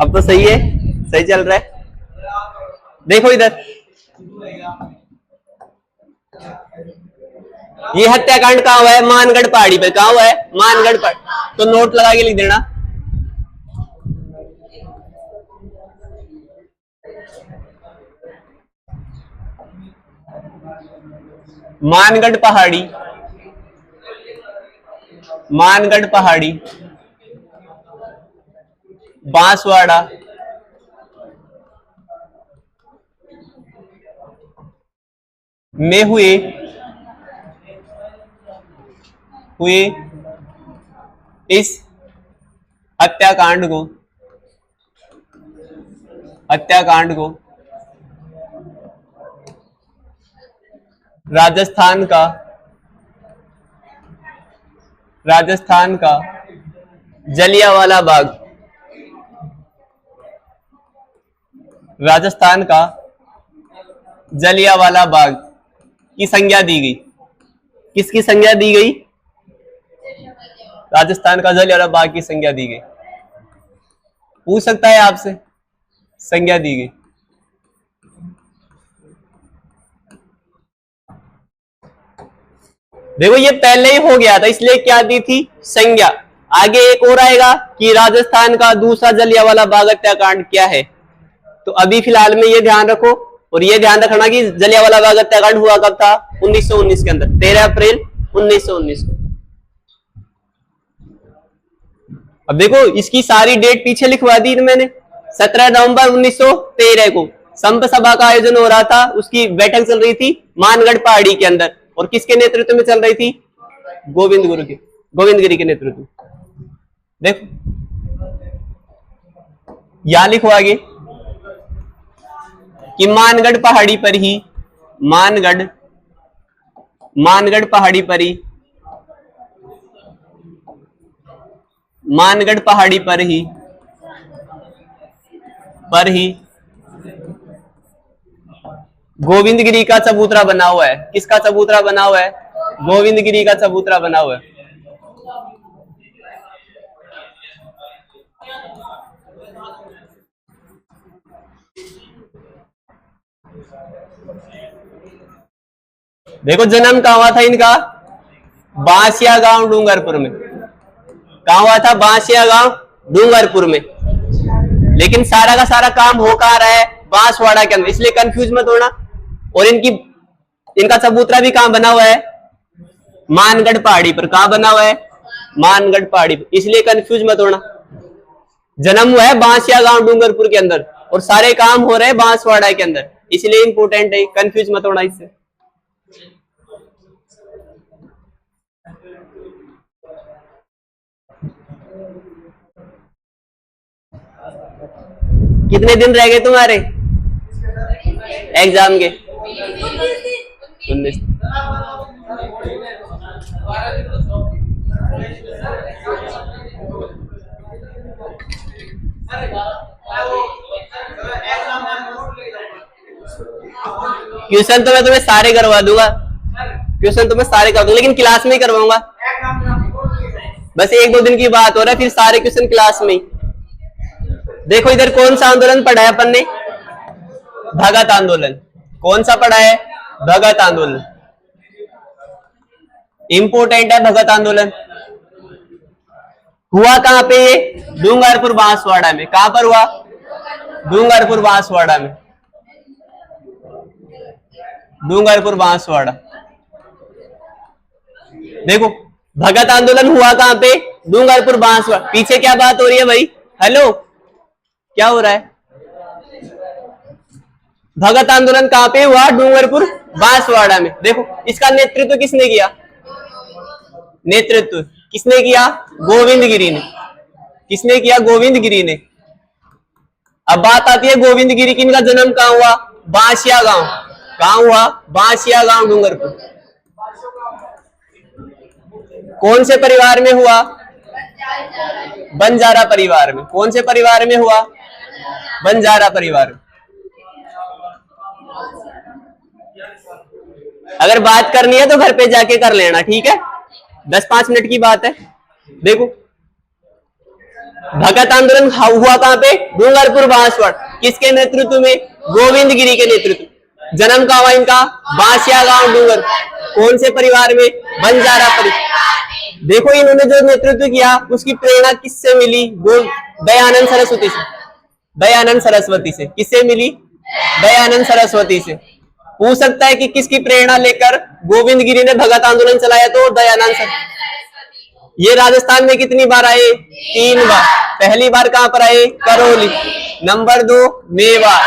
Speaker 1: अब तो सही है, सही चल रहा है। देखो इधर, ये हत्याकांड कहाँ हुआ है? मानगढ़ पहाड़ी पे। कहाँ हुआ है? मानगढ़ पहाड़ी। तो नोट लगा के लिख देना। मानगढ़ पहाड़ी, मानगढ़ पहाड़ी, बांसवाड़ा, में हुए इस हत्याकांड को राजस्थान का जलियांवाला बाग, राजस्थान का जलियांवाला बाग की संज्ञा दी गई। किसकी संज्ञा दी गई? राजस्थान का जलियांवाला बाग की संज्ञा दी गई। पूछ सकता है आपसे, संज्ञा दी गई। देखो, ये पहले ही हो गया था, इसलिए क्या दी थी? संज्ञा। आगे एक और आएगा कि राजस्थान का दूसरा जलियांवाला बाग हत्याकांड क्या है। तो अभी फिलहाल में ये ध्यान रखो और ये ध्यान रखना कि जलियांवाला बाग हत्याकांड हुआ कब था, 1919 के अंदर, 13 अप्रैल 1919 को। अब देखो इसकी सारी डेट पीछे लिखवा दी मैंने। 17 नवंबर 1913 को संप सभा का आयोजन हो रहा था, उसकी बैठक चल रही थी मानगढ़ पहाड़ी के अंदर, और किसके नेतृत्व में चल रही थी, गोविंद गिरी के नेतृत्व। देखो यहां लिखो आगे कि मानगढ़ पहाड़ी पर ही मानगढ़ पहाड़ी पर ही गोविंद गिरी का चबूतरा बना हुआ है। किसका चबूतरा बना हुआ है, गोविंद गिरी का चबूतरा बना हुआ है। देखो जन्म कहां हुआ था इनका, बांसिया गांव डूंगरपुर में। कहां हुआ था, बांसिया गांव डूंगरपुर में। लेकिन सारा का सारा काम हो कहां रहा है, बांसवाड़ा के अंदर, इसलिए कंफ्यूज मत होना। और इनका चबूतरा भी कहां बना हुआ है, मानगढ़ पहाड़ी पर। कहां बना हुआ है, मानगढ़ पहाड़ी पर, इसलिए कंफ्यूज मत होना। जन्म हुआ है बांसिया गांव डूंगरपुर के अंदर और सारे काम हो रहे हैं बांसवाड़ा के अंदर, इसलिए इंपोर्टेंट है, कंफ्यूज मत होना इससे। कितने दिन रह गए तुम्हारे एग्जाम के, 19। ट्यूशन तो मैं तुम्हें सारे करवा दूंगा, लेकिन क्लास में ही करवाऊंगा। बस 1-2 दिन की बात हो रहा है, फिर सारे क्वेश्चन क्लास में ही। देखो इधर कौन सा आंदोलन पढ़ा है अपन ने, भगत आंदोलन। कौन सा पढ़ा है, भगत आंदोलन। इंपोर्टेंट है भगत आंदोलन। हुआ कहां पे ये, डूंगरपुर बांसवाड़ा में। कहां पर हुआ, डूंगरपुर बांसवाड़ा में। डूंगरपुर बांसवाड़ा। देखो भगत आंदोलन हुआ कहां पे, डूंगरपुर बांसवाड़ा। पीछे क्या बात हो रही है भाई, हेलो क्या हो रहा है, भगत आंदोलन कहां पे हुआ, डूंगरपुर बांसवाड़ा में। देखो इसका नेतृत्व किसने किया, नेतृत्व किसने किया, गोविंद गिरी ने। किसने किया, गोविंद गिरी ने। अब बात आती है गोविंद गिरी की, इनका जन्म कहां हुआ, बांसिया गांव। कहां हुआ, बांसिया गांव डूंगरपुर। कौन से परिवार में हुआ, बंजारा परिवार में। कौन से परिवार में हुआ, बंजारा परिवार में। अगर बात करनी है तो घर पे जाके कर लेना, ठीक है, 10-5 मिनट की बात है। देखो भगत आंदोलन हुआ कहां पे, डूंगरपुर बांसवाड़ा। किसके नेतृत्व में, गोविंद गिरी के नेतृत्व। जन्म कहां हुआ इनका, बांसिया गांव डूंगर। कौन से परिवार में, बंजारा परिवार। देखो इन्होंने जो नेतृत्व किया उसकी प्रेरणा किससे मिली, दयानंद सरस्वती से। दयानंद सरस्वती से। किससे मिली, दयानंद सरस्वती से। पूछ सकता है कि किसकी प्रेरणा लेकर गोविंद गिरी ने भगत आंदोलन चलाया, तो दयानंद सरस्वती। ये राजस्थान में कितनी बार आए, 3 बार। पहली बार कहां पर आए, करौली। नंबर 2 मेवाड़,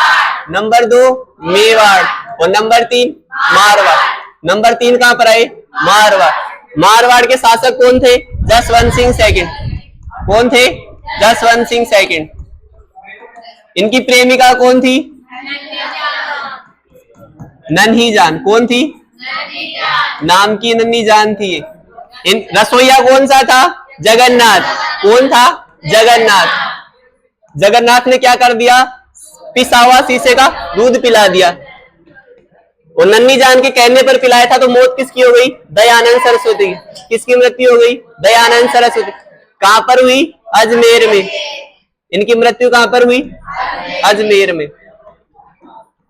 Speaker 1: नंबर 2 मेवाड़, और नंबर 3 मारवाड़। नंबर 3 कहां पर आए, मारवाड़। मारवाड़ के शासक कौन थे, जसवंत सिंह सेकंड। कौन थे, जसवंत सिंह सेकंड। इनकी प्रेमिका कौन थी, नन्ही जान। कौन थी, नाम की नन्ही जान थी। इन रसोईया कौन सा था, जगन्नाथ। कौन था, जगन्नाथ। जगन्नाथ ने क्या कर दिया, पिसा हुआ शीशे का दूध पिला दिया, और नन्ही जान के कहने पर पिलाया था। तो मौत किसकी हो गई, दयानंद सरस्वती की। किसकी मृत्यु हो गई, दयानंद सरस्वती। कहां पर हुई, अजमेर में। इनकी मृत्यु कहां पर हुई, अजमेर में।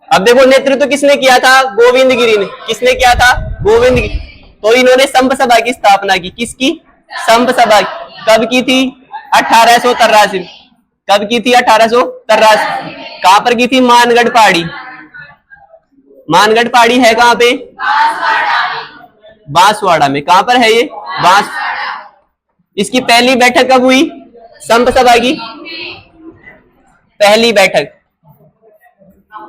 Speaker 1: अब देखो नेतृत्व किसने किया था, गोविंद गिरी ने। किसने किया था, गोविंद गिरी। तो इन्होंने संप सभा की स्थापना की। किसकी, संप सभा की। कब की थी? 1883। कब की थी? 1883। कहां पर की थी? मानगढ़ पहाड़ी। मानगढ़ पहाड़ी है कहां पे? बांसवाड़ा में। कहां पर है ये? बांस। इसकी पहली बैठक कब हुई? संप सभा की पहली बैठक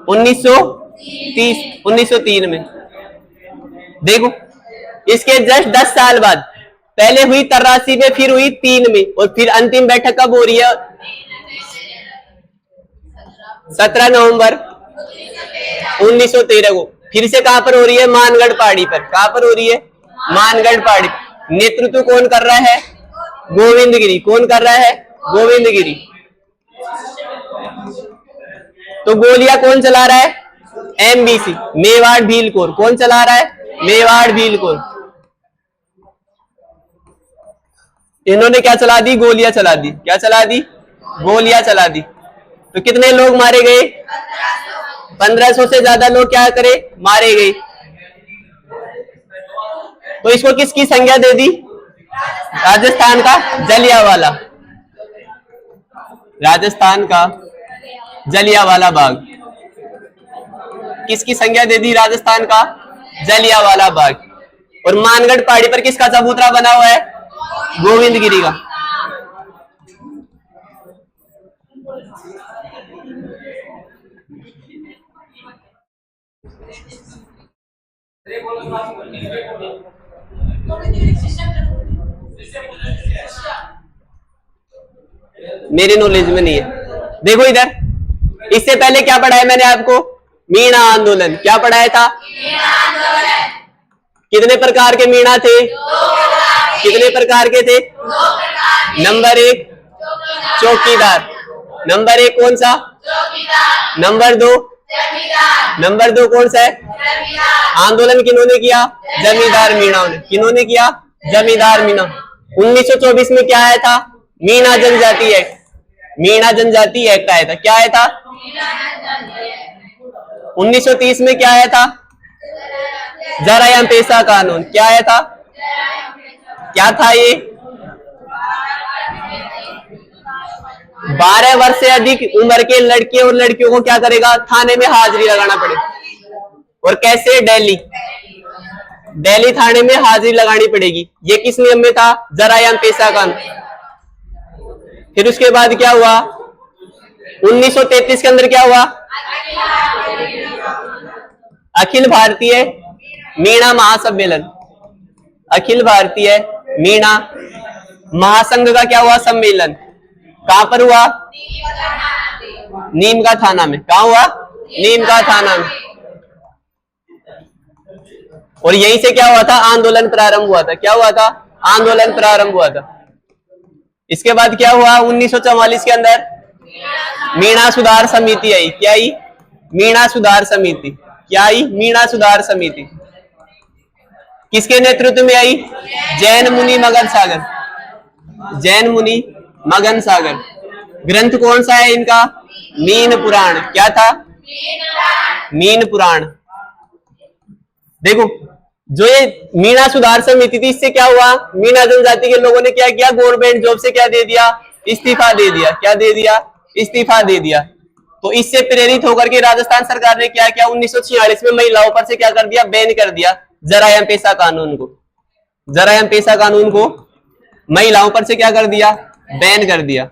Speaker 1: 1903 में। देखो, इसके जस्ट 10 साल बाद पहले हुई 83 में, फिर हुई 3 में, और फिर अंतिम बैठक कब हो रही है? 17 नवंबर 1913 को। फिर से कहां पर हो रही है? मानगढ़ पहाड़ी पर। कहां पर हो रही है? मानगढ़ पहाड़ी। नेतृत्व कौन कर रहा है? गोविंदगिरी। कौन कर रहा है? गोविंदगिरी। तो गोलियां कौन चला रहा है? MBC, Mewar Bhil core. कौन चला रहा है? मेवाड़ भील कोर। इन्होंने क्या चला दी? गोलियां चला दी। क्या चला दी? गोलियां चला दी। तो कितने लोग मारे गए? 1500 से ज्यादा लोग क्या करे? मारे गए। तो इसको किसकी संज्ञा दे दी? राजस्थान का जलियांवाला। राजस्थान का जलियांवाला बाग। किसकी संज्ञा दे दी? राजस्थान का जलियांवाला बाग। और मानगढ़ पहाड़ी पर किसका चबूतरा बना हुआ है? गोविंदगिरी का। मेरे नॉलेज में नहीं है। देखो इधर, इससे पहले क्या पढ़ाया मैंने आपको? मीणा आंदोलन। क्या पढ़ाया था? कितने प्रकार के मीणा थे? कितने प्रकार के थे? नंबर 1 चौकीदार। नंबर 1 कौन सा? नंबर 2? नंबर 2 कौन सा है? आंदोलन किन्होंने किया? जमींदार मीणा ने। किन्होंने किया? जमींदार मीणा। 1924 में क्या आया था? मीणा जनजाति एक्ट। मीणा जनजाति एक्ट आया था। क्या आया था? 1930 में क्या आया था? जरायम पेशा कानून। क्या आया था? क्या था ये? 12 वर्ष से अधिक उम्र के लड़के और लड़कियों को क्या करेगा? थाने में हाजिरी लगाना पड़ेगा। और कैसे? दिल्ली थाने में हाजिरी लगानी पड़ेगी। ये किस नियम में था? जरायम पेशा कानून। फिर उसके बाद क्या हुआ? 1933 के अंदर क्या हुआ? अखिल भारतीय मीणा महासम्मेलन। अखिल भारतीय मीणा महासंघ का क्या हुआ? सम्मेलन। कहां पर हुआ? नीम का थाना में। कहां हुआ? नीम का थाना में। और यहीं से क्या हुआ था? आंदोलन प्रारंभ हुआ था। क्या हुआ था? आंदोलन प्रारंभ हुआ था। इसके बाद क्या हुआ? 1944 के अंदर मीणा सुधार समिति आई। क्या आई? मीणा सुधार समिति। क्या आई? मीणा सुधार समिति। किसके नेतृत्व में आई? जैन मुनि मगन सागर। जैन मुनि मगन सागर। ग्रंथ कौन सा है इनका? मीन पुराण। क्या था? मीन पुराण। देखो, जो ये मीणा सुधार समिति थी, इससे क्या हुआ? मीणा जनजाति के लोगों ने क्या किया? गवर्नमेंट जॉब से क्या दे दिया? इस्तीफा दे दिया। क्या दे दिया? इस्तीफा दे दिया। तो इससे प्रेरित होकर के राजस्थान सरकार ने क्या किया? 1946 में महिलाओं पर से क्या कर दिया? बैन कर दिया जरायम पेशा कानून को। जरायम पेशा कानून को महिलाओं पर से क्या कर दिया? बैन कर दिया।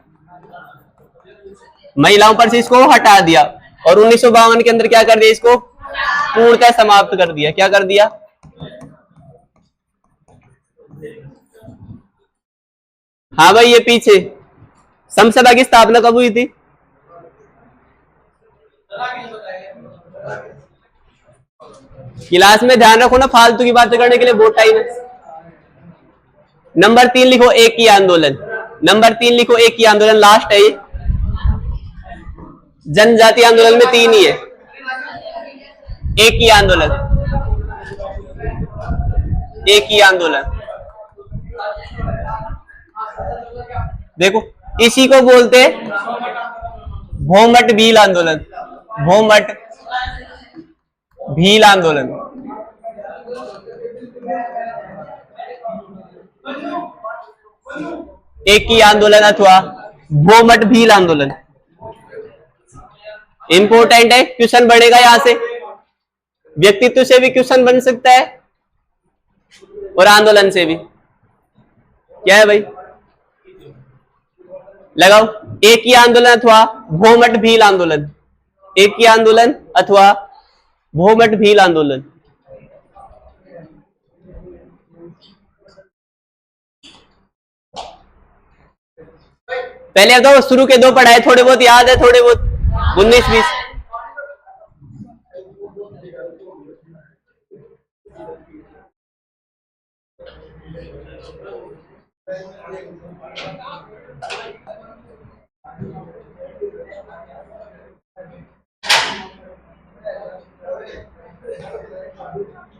Speaker 1: महिलाओं पर से इसको हटा दिया। और 1952 के अंदर क्या कर दिया? इसको पूर्णतः समाप्त कर दिया। क्या कर दिया? हाँ भाई, ये पीछे समसभा की स्थापना कब हुई थी? क्लास में ध्यान रखो ना, फालतू की बातें करने के लिए बहुत टाइम है। नंबर 3 लिखो, एक ही आंदोलन। नंबर 3 लिखो, एक ही आंदोलन। लास्ट है ये। जनजाति आंदोलन में 3 ही है। एक ही आंदोलन। एक ही आंदोलन। देखो, इसी को बोलते भोमट भील आंदोलन। भोमट भील आंदोलन। एक ही आंदोलन अथवा भोमट भील आंदोलन। इंपॉर्टेंट है, क्वेश्चन बढ़ेगा यहां से, व्यक्तित्व से भी क्वेश्चन बन सकता है और आंदोलन से भी। क्या है भाई, लगाओ। एक ही आंदोलन अथवा भोमट भील आंदोलन, एक ही आंदोलन अथवा भोमट भील आंदोलन। पहले तो शुरू के दो पढ़ाए, थोड़े बहुत याद है, थोड़े बहुत 19-20।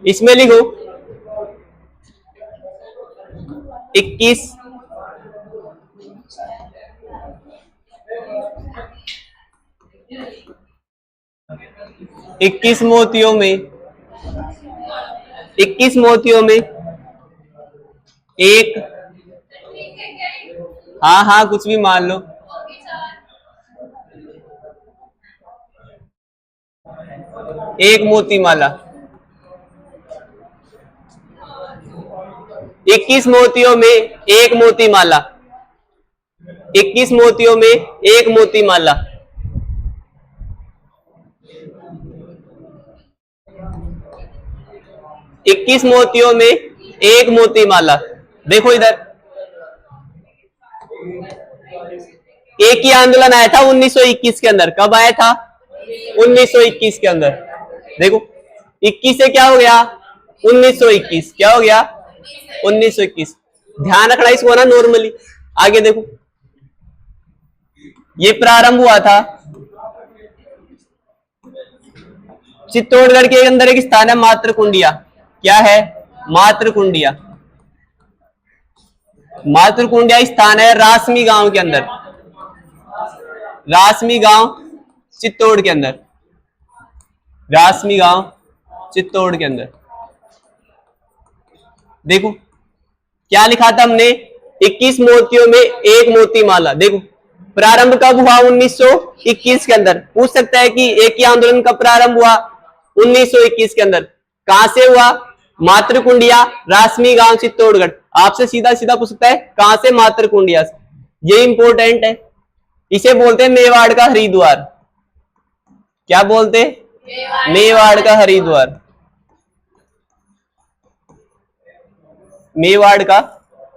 Speaker 1: इसमें लिखो 21 मोतियों में, 21 मोतियों में एक, हाँ हाँ कुछ भी मान लो, एक मोती माला। 21 मोतियों में एक मोती माला, 21 मोतियों में एक मोती माला। इक्कीस मोतियों में एक मोती माला। देखो इधर, एक ही आंदोलन आया था 1921 के अंदर। कब आया था? 1921 के अंदर। देखो 21 से क्या हो गया? 1921। क्या हो गया? 1921। ध्यान रखना इसको ना नॉर्मली। आगे देखो, ये प्रारंभ हुआ था चित्तौड़गढ़ के अंदर, एक स्थान है मातृकुंडिया। क्या है? मातृकुंडिया। मातृकुंडिया स्थान है रासमी गांव के अंदर, रासमी गांव चित्तौड़ के अंदर, रासमी गांव चित्तौड़ के अंदर। देखो क्या लिखा था हमने? 21 मोतियों में एक मोती माला। देखो प्रारंभ कब हुआ? 1921 के अंदर। पूछ सकता है कि एक ही आंदोलन कब प्रारंभ हुआ? 1921 के अंदर। कहां से हुआ? मातृकुंडिया, रासमी गांव, चित्तौड़गढ़। आपसे सीधा सीधा पूछ सकता है कहां से? मातृकुंडिया से। ये इंपॉर्टेंट है। इसे बोलते हैं मेवाड़ का हरिद्वार। क्या बोलते हैं? मेवाड़ का हरिद्वार। मेवाड़ का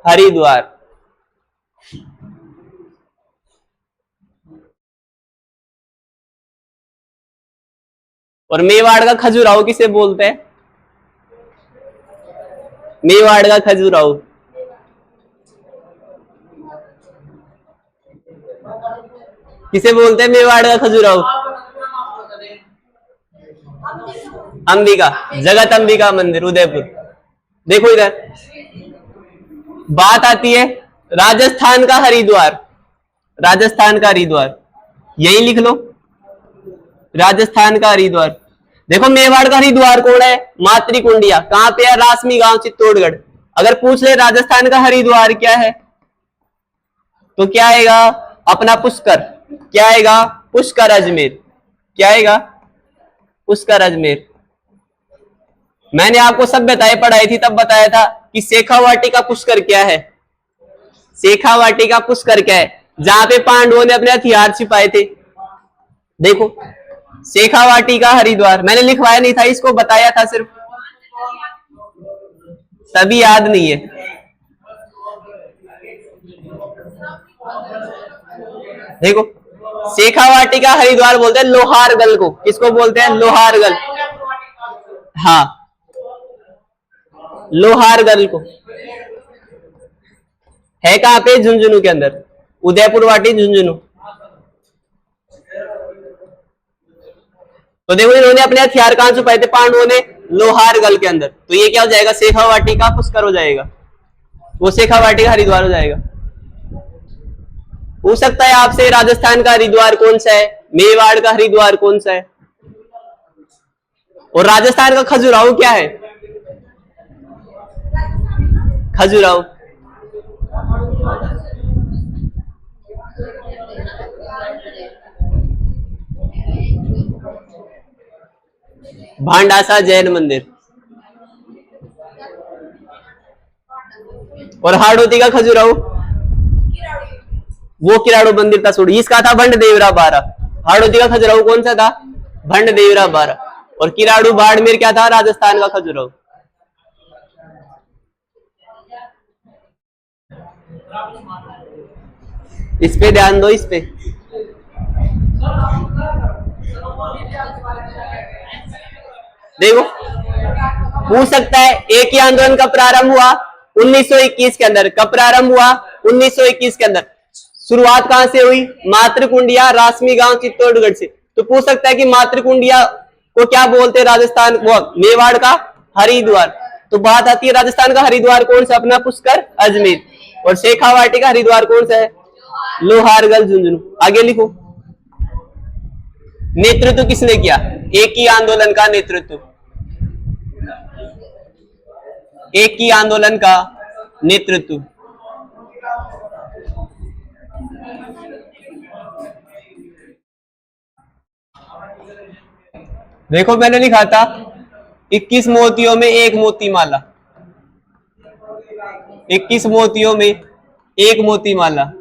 Speaker 1: हरिद्वार। और मेवाड़ का खजुराहो किसे बोलते हैं? मेवाड़ का खजुराहो किसे बोलते हैं? मेवाड़ का खजुराहो अंबिका, जगत अंबिका मंदिर, उदयपुर। देखो इधर बात आती है राजस्थान का हरिद्वार। राजस्थान का हरिद्वार यही लिख लो, राजस्थान का हरिद्वार। देखो मेवाड़ का हरिद्वार कौन है? मातृकुंडिया। कहां पे है? रासमी गांव, चित्तौड़गढ़। अगर पूछ ले राजस्थान का हरिद्वार क्या है, तो क्या आएगा? अपना पुष्कर। क्या आएगा? पुष्कर अजमेर। क्या आएगा? पुष्कर अजमेर। मैंने आपको सभ्यताएं पढ़ाई थी, तब बताया था कि शेखावाटी का पुष्कर क्या है। शेखावाटी का पुष्कर क्या है? जहां पे पांडवों ने अपने हथियार छिपाए थे। देखो शेखावाटी का हरिद्वार। मैंने लिखवाया नहीं था इसको, बताया था सिर्फ, तभी याद नहीं है। देखो शेखावाटी का हरिद्वार बोलते हैं लोहारगल को। किसको बोलते हैं? लोहारगल। हाँ, लोहारगल को। है कहां पे? झुंझुनू के अंदर। उदयपुर वाटी, झुंझुनू। तो देखो इन्होंने अपने हथियार कहां छुपाए थे पांडवों ने? लोहारगल के अंदर। तो ये क्या हो जाएगा? शेखावाटी का पुष्कर हो जाएगा, वो शेखावाटी का हरिद्वार हो जाएगा। हो सकता है आपसे राजस्थान का हरिद्वार कौन सा है, मेवाड़ का हरिद्वार कौन सा है, और राजस्थान का खजुराहो क्या है? खजुराहो भांडासा जैन मंदिर। और हाड़ोती का खजुराहो, वो किराड़ो मंदिर था छोड़, इसका था भंड देवरा 12। हाड़ोती का खजुराहो कौन सा था? भंड देवरा 12। और किराड़ू बाड़मेर क्या था? राजस्थान का खजुराहो। इस पे ध्यान दो, इस पे। देखो पूछ सकता है एक ही आंदोलन का प्रारंभ हुआ 1921 के अंदर। कब प्रारंभ हुआ? 1921 के अंदर। शुरुआत कहां से हुई? मातृकुंडिया रासमी गांव चित्तौड़गढ़ से। तो पूछ सकता है कि मातृकुंडिया को क्या बोलते हैं? राजस्थान वो मेवाड़ का हरिद्वार। तो बात आती है राजस्थान का हरिद्वार कौन सा? अपना पुष्कर, अजमेर। और शेखावाटी का हरिद्वार कौन सा है? लोहारगढ़, झुंझुनू। आगे लिखो। नेतृत्व किसने किया? एक ही आंदोलन का नेतृत्व, एक ही आंदोलन का नेतृत्व। देखो मैंने लिखा था 21 मोतियों में एक मोती माला, 21 मोतियों में एक मोती माला।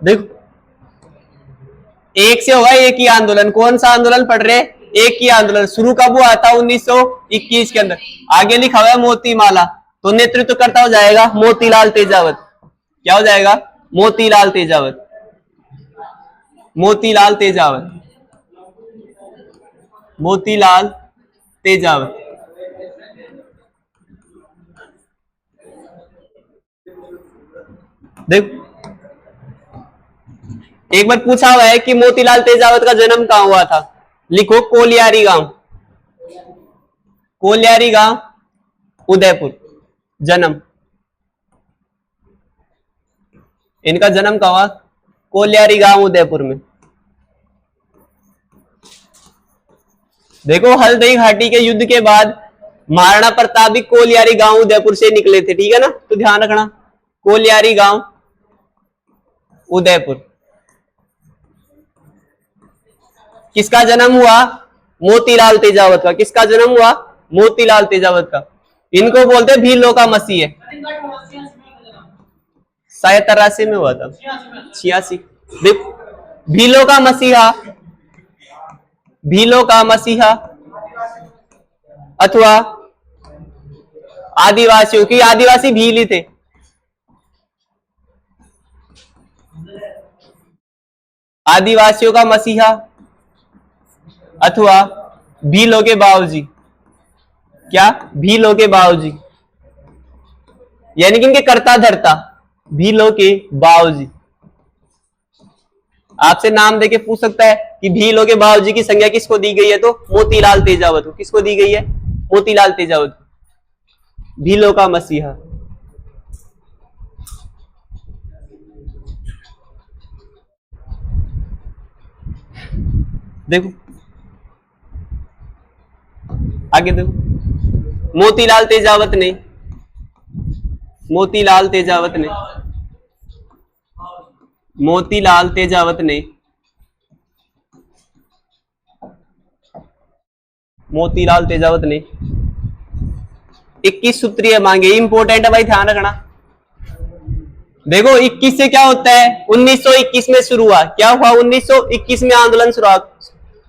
Speaker 1: देखो एक से होगा एक ही आंदोलन। कौन सा आंदोलन पढ़ रहे? एक ही आंदोलन। शुरू कब हुआ था? 1921 के अंदर। आगे लिखा हुआ है मोतीमाला, तो नेतृत्व करता हो जाएगा मोतीलाल तेजावत। क्या हो जाएगा? मोतीलाल तेजावत, मोतीलाल तेजावत, मोतीलाल तेजावत। देख एक बार पूछा हुआ है कि मोतीलाल तेजावत का जन्म कहां हुआ था? लिखो कोलियारी गांव, कोलियारी गांव उदयपुर। जन्म, इनका जन्म कहां हुआ? कोलियारी गांव उदयपुर में। देखो हल्दई घाटी के युद्ध के बाद महाराणा प्रताप भी कोलियारी गांव उदयपुर से निकले थे, ठीक है ना? तो ध्यान रखना कोलियारी गांव उदयपुर। किसका जन्म हुआ? मोतीलाल तेजावत का। किसका जन्म हुआ? मोतीलाल तेजावत का। इनको बोलते हैं भीलों का मसीह है। शायद 83 में हुआ था, 86। भीलों का मसीहा, भीलों का मसीहा अथवा आदिवासियों की, आदिवासी भील ही थे। आदिवासियों का मसीहा अथवा भीलों के बाबूजी। क्या? भीलों के बाबूजी, यानी कि इनके कर्ता धर्ता भीलों के बाबूजी। आपसे नाम देके पूछ सकता है कि भीलों के बाबूजी की संज्ञा किसको दी गई है? तो मोतीलाल तेजावत को। किसको दी गई है? मोतीलाल तेजावत को। भीलों का मसीहा। देखो आगे देखो, मोतीलाल तेजावत ने, मोतीलाल तेजावत ने, मोतीलाल तेजावत ने, मोतीलाल तेजावत ने 21 सूत्रीय मांगे। इंपोर्टेंट है भाई, ध्यान रखना। देखो 21 से क्या होता है? 1921 में शुरू हुआ। क्या हुआ? 1921 में आंदोलन शुरुआत।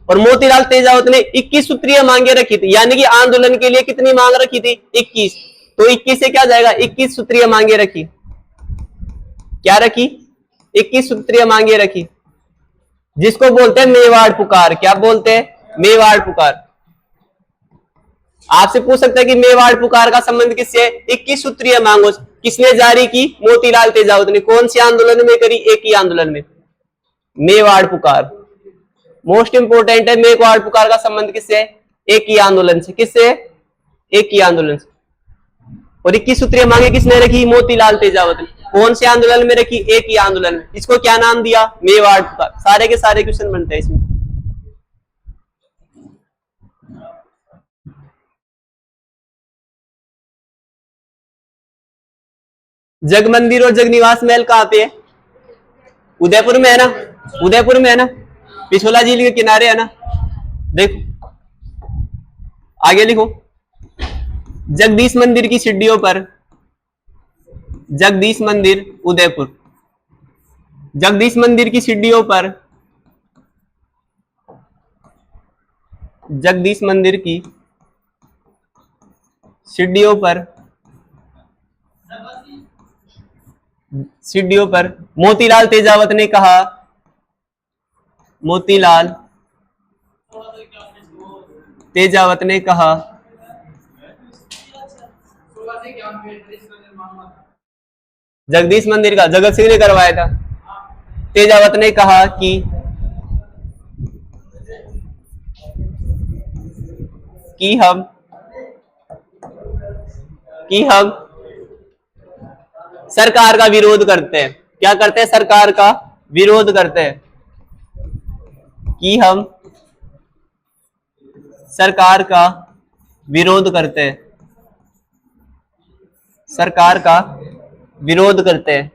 Speaker 1: और मोतीलाल तेजावत ने 21 सूत्रीय मांगे रखी थी, यानी कि आंदोलन के लिए कितनी मांग रखी थी? 21। तो 21 से क्या जाएगा? 21 सूत्रीय मांगे रखी। क्या रखी? 21 सूत्रीय मांगे रखी, जिसको बोलते हैं मेवाड़ पुकार। क्या बोलते हैं? मेवाड़ पुकार। आपसे पूछ सकता है कि मेवाड़ पुकार का संबंध किससे है? 21 सूत्रीय मांगों से। किसने जारी की? मोतीलाल तेजावत ने। कौन से आंदोलन में करी? एक ही आंदोलन में, मेवाड़ पुकार। मोस्ट इंपोर्टेंट है, मेवाड़ पुकार का संबंध किससे है? एक ही आंदोलन से। किससे? एक ही आंदोलन से। और 21 सूत्रीय मांगे किसने रखी? मोतीलाल तेजावत ने। कौन से आंदोलन में रखी? एक ही आंदोलन में। इसको क्या नाम दिया? मेवाड़ पुकार। सारे के सारे क्वेश्चन बनते हैं इसमें। जग मंदिर और जगनिवास महल कहां पे है? उदयपुर में है ना, उदयपुर में है ना, पिछोला झील के किनारे है ना। देखो आगे लिखो, जगदीश मंदिर की सीढ़ियों पर, जगदीश मंदिर उदयपुर, जगदीश मंदिर की सीढ़ियों पर, जगदीश मंदिर की सीढ़ियों पर, सीढ़ियों पर मोतीलाल तेजावत ने कहा, मोतीलाल तेजावत ने कहा, जगदीश मंदिर का जगत सिंह ने करवाया था। तेजावत ने कहा कि हम सरकार का विरोध करते हैं। क्या करते हैं? सरकार का विरोध करते हैं। कि हम सरकार का विरोध करते हैं, सरकार का विरोध करते हैं।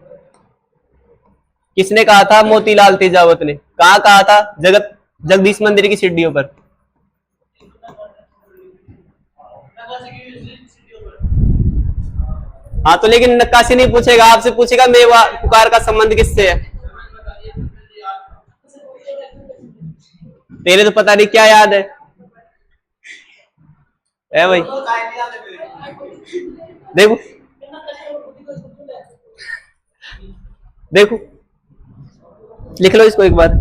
Speaker 1: किसने कहा था? मोतीलाल तेजावत ने। कहा कहा था? जगदीश मंदिर की सीढ़ियों पर। हाँ तो लेकिन नक्काशी नहीं पूछेगा, आपसे पूछेगा मेवाड़ पुकार का संबंध किससे है। तेरे तो पता नहीं क्या याद है भाई। देखो देखो लिख लो इसको एक बार।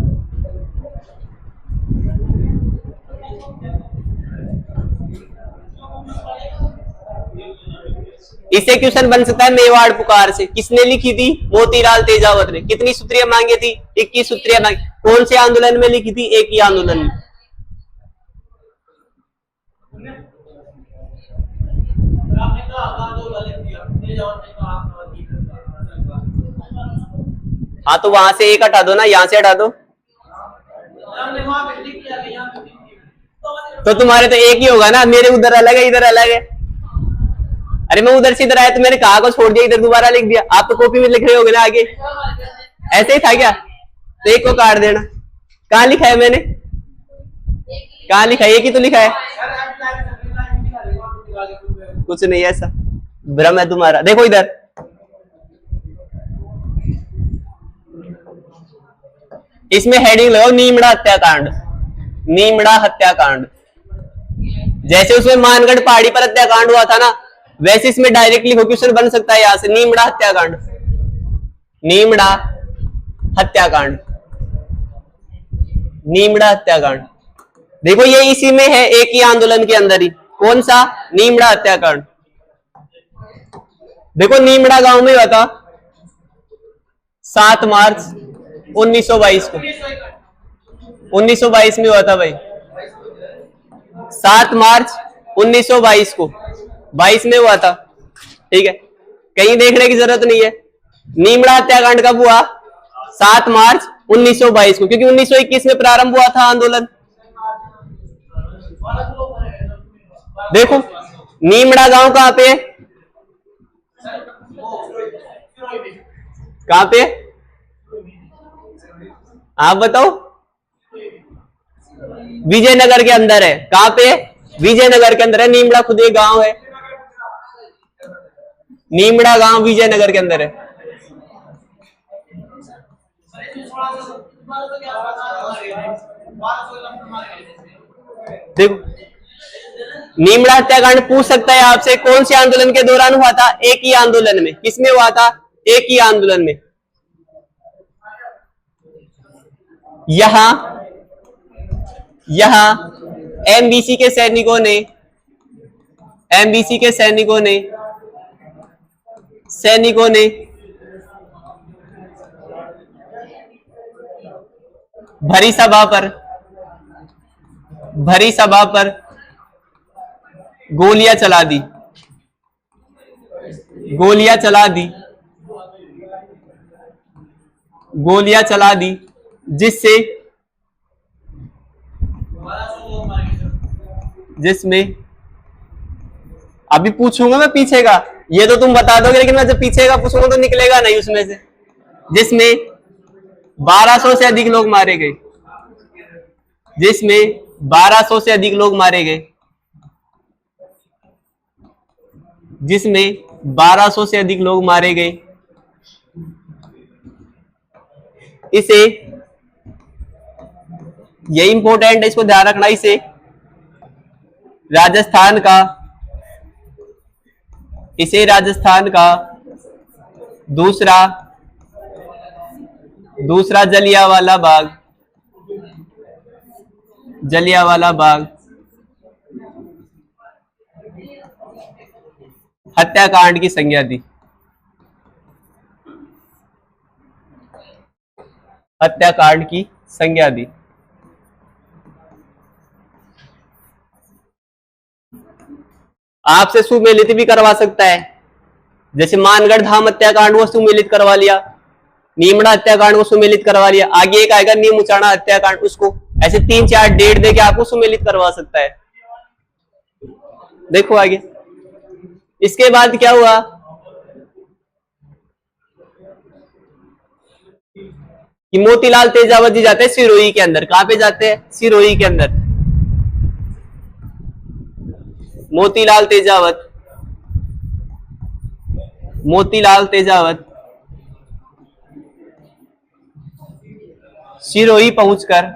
Speaker 1: इसे क्वेश्चन बन सकता है मेवाड़ पुकार से। किसने लिखी थी? मोतीलाल तेजावत ने। कितनी सूत्रियां मांगी थी? 21 सूत्रियां मांगी। कौन से आंदोलन में लिखी थी? एक ही आंदोलन में। हाँ तो वहां से एक हटा दो ना, यहां से हटा दो। तो तुम्हारे तो एक ही होगा ना, मेरे उधर अलग है इधर अलग है। अरे मैं उधर से इधर आया तो मैंने कहा को छोड़ दिया, इधर दोबारा लिख दिया। आप तो कॉपी में लिख रहे होगे ना आगे, ऐसे ही था क्या? तो एक को काट देना। कहाँ लिखा है मैंने? कहाँ लिखा है? एक ही तो लिखा है। कुछ नहीं ऐसा, भ्रम है तुम्हारा। देखो इधर, इसमें हेडिंग लगाओ नीमड़ा हत्याकांड। नीमड़ा हत्याकांड। जैसे उसमें मानगढ़ पहाड़ी पर हत्याकांड हुआ था ना, वैसे इसमें डायरेक्टली क्वेश्चन बन सकता है यहां से। नीमड़ा हत्याकांड, नीमड़ा हत्याकांड, नीमड़ा हत्याकांड। देखो ये इसी में है, एक ही आंदोलन के अंदर ही। कौन सा? नीमड़ा हत्याकांड। देखो नीमड़ा गांव में हुआ था 7 मार्च 1922 को। 1922 में हुआ था भाई, 7 मार्च 1922 को। 22 में हुआ था, ठीक है, कहीं देखने की जरूरत नहीं है। नीमड़ा हत्याकांड कब हुआ? 7 मार्च 1922 को, क्योंकि 1921 में प्रारंभ हुआ था आंदोलन। देखो नीमड़ा गांव कहां पे है? कहां पे? आप बताओ। विजयनगर के अंदर है। कहां पे? विजयनगर के अंदर है। नीमड़ा खुद एक गांव है। नीमड़ा गांव विजयनगर के अंदर है। देखो नीमड़ा हत्याकांड पूछ सकता है आपसे, कौन से आंदोलन के दौरान हुआ था? एक ही आंदोलन में। किसमें हुआ था? एक ही आंदोलन में। यहां एमबीसी के सैनिकों ने, एमबीसी के सैनिकों ने भरी सभा पर गोलियां चला दी। गोलियां चला दी जिसमें अभी पूछूंगा मैं पीछे का, ये तो तुम बता दोगे, लेकिन मैं जब पीछे का पूछूंगा तो निकलेगा नहीं उसमें से। जिसमें 1200 से अधिक लोग मारे गए, जिसमें 1200 से अधिक लोग मारे गए, जिसमें 1200 से अधिक लोग मारे गए। इसे, ये इंपॉर्टेंट है, इसको ध्यान रखना। इसे राजस्थान का, इसे राजस्थान का दूसरा जलियांवाला बाग, जलियांवाला बाग हत्याकांड की संज्ञा दी, हत्याकांड की संज्ञा दी। आपसे सुमेलित भी करवा सकता है, जैसे मानगढ़ धाम हत्याकांड को सुमेलित करवा लिया, नीमड़ा हत्याकांड को सुमेलित करवा लिया, आगे एक आएगा नीम उचाणा हत्याकांड, उसको ऐसे 3-4 डेट देके आपको सुमेलित करवा सकता है। देखो आगे, इसके बाद क्या हुआ कि मोतीलाल तेजावत जी जाते हैं सिरोही के अंदर। कहां पे जाते हैं? सिरोही के अंदर। मोतीलाल तेजावत, मोतीलाल तेजावत सिरोही पहुंचकर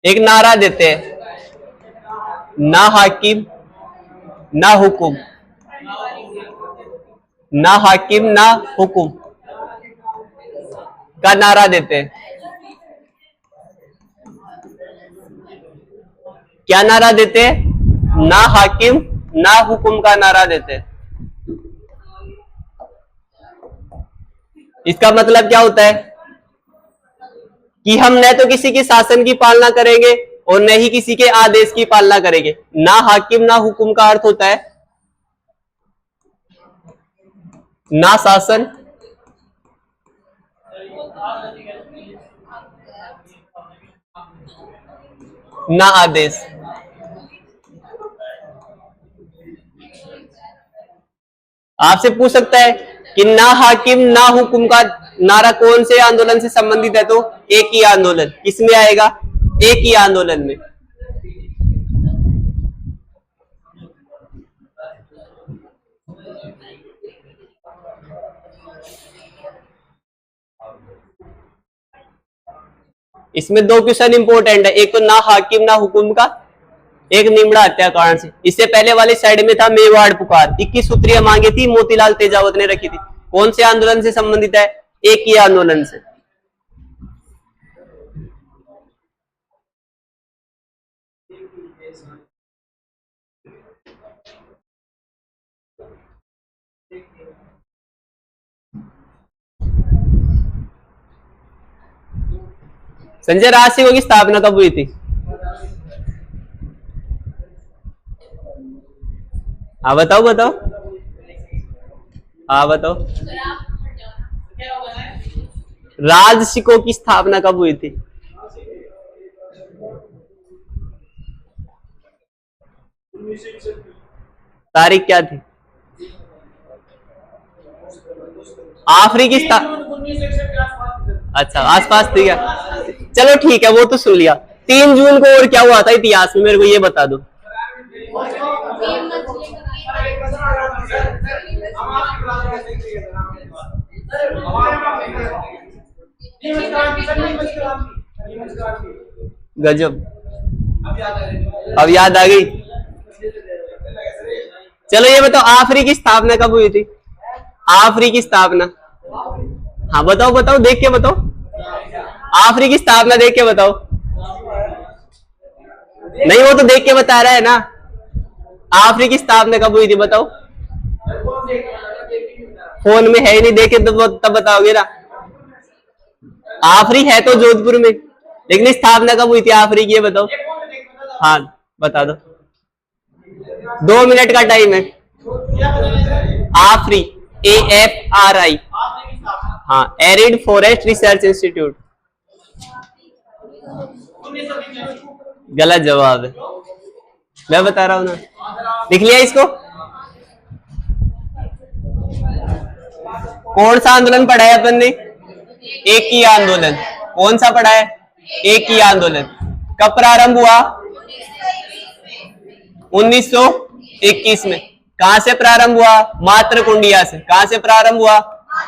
Speaker 1: एक नारा देते हैं, ना हाकिम ना हुकुम, ना हाकिम ना हुकुम का नारा देते हैं। क्या नारा देते हैं? ना हाकिम ना हुकुम का नारा देते हैं। इसका मतलब क्या होता है कि हम न तो किसी के शासन की पालना करेंगे और न ही किसी के आदेश की पालना करेंगे। ना हाकिम ना हुकुम का अर्थ होता है ना शासन ना आदेश। आपसे पूछ सकता है कि ना हाकिम ना हुकुम का नारा कौन से आंदोलन से संबंधित है, तो एक ही आंदोलन। किसमें आएगा? एक ही आंदोलन में। इसमें 2 क्वेश्चन इंपॉर्टेंट है, एक तो ना हाकिम ना हुकुम का, एक निमड़ा हत्याकांड से। इससे पहले वाली साइड में था मेवाड़ पुकार, 21 सूत्रीय मांगे थी, मोतीलाल तेजावत ने रखी थी। कौन से आंदोलन से संबंधित है? एक ही आंदोलन से। संजय राज सिंह की स्थापना कब हुई थी? हाँ बताओ बताओ, हाँ बताओ। राजसिकों की स्थापना कब हुई थी? तारीख क्या थी? आखिरी की अच्छा आसपास थी क्या? चलो ठीक है, वो तो सुन लिया। 3 जून को और क्या हुआ था इतिहास में, मेरे को ये बता दो। गजब, अब याद आ गई। चलो ये बताओ, आफरी की स्थापना कब हुई थी? आफरी की स्थापना, हाँ बताओ बताओ, देख के बताओ। आफरी की स्थापना देख के बताओ। नहीं, वो तो देख के बता रहा है ना। आफरी की स्थापना कब हुई थी बताओ। फोन में है ही नहीं, देखे तो तब बताओगे ना। आफरी है तो जोधपुर में, लेकिन स्थापना कब हुई थी आफरी की, ये बताओ। हाँ बता दो, 2 मिनट का टाइम है। आफरी, AFRI, हाँ, एरिड फॉरेस्ट रिसर्च इंस्टीट्यूट। गलत जवाब है, मैं बता रहा हूं ना। लिख लिया इसको। कौन सा आंदोलन पढ़ा है अपन ने? एक ही आंदोलन। कौन सा पढ़ा है? एक ही आंदोलन। कब प्रारंभ हुआ? 1921 में। कहां से प्रारंभ हुआ? मातृकुंडिया से। कहां से प्रारंभ हुआ?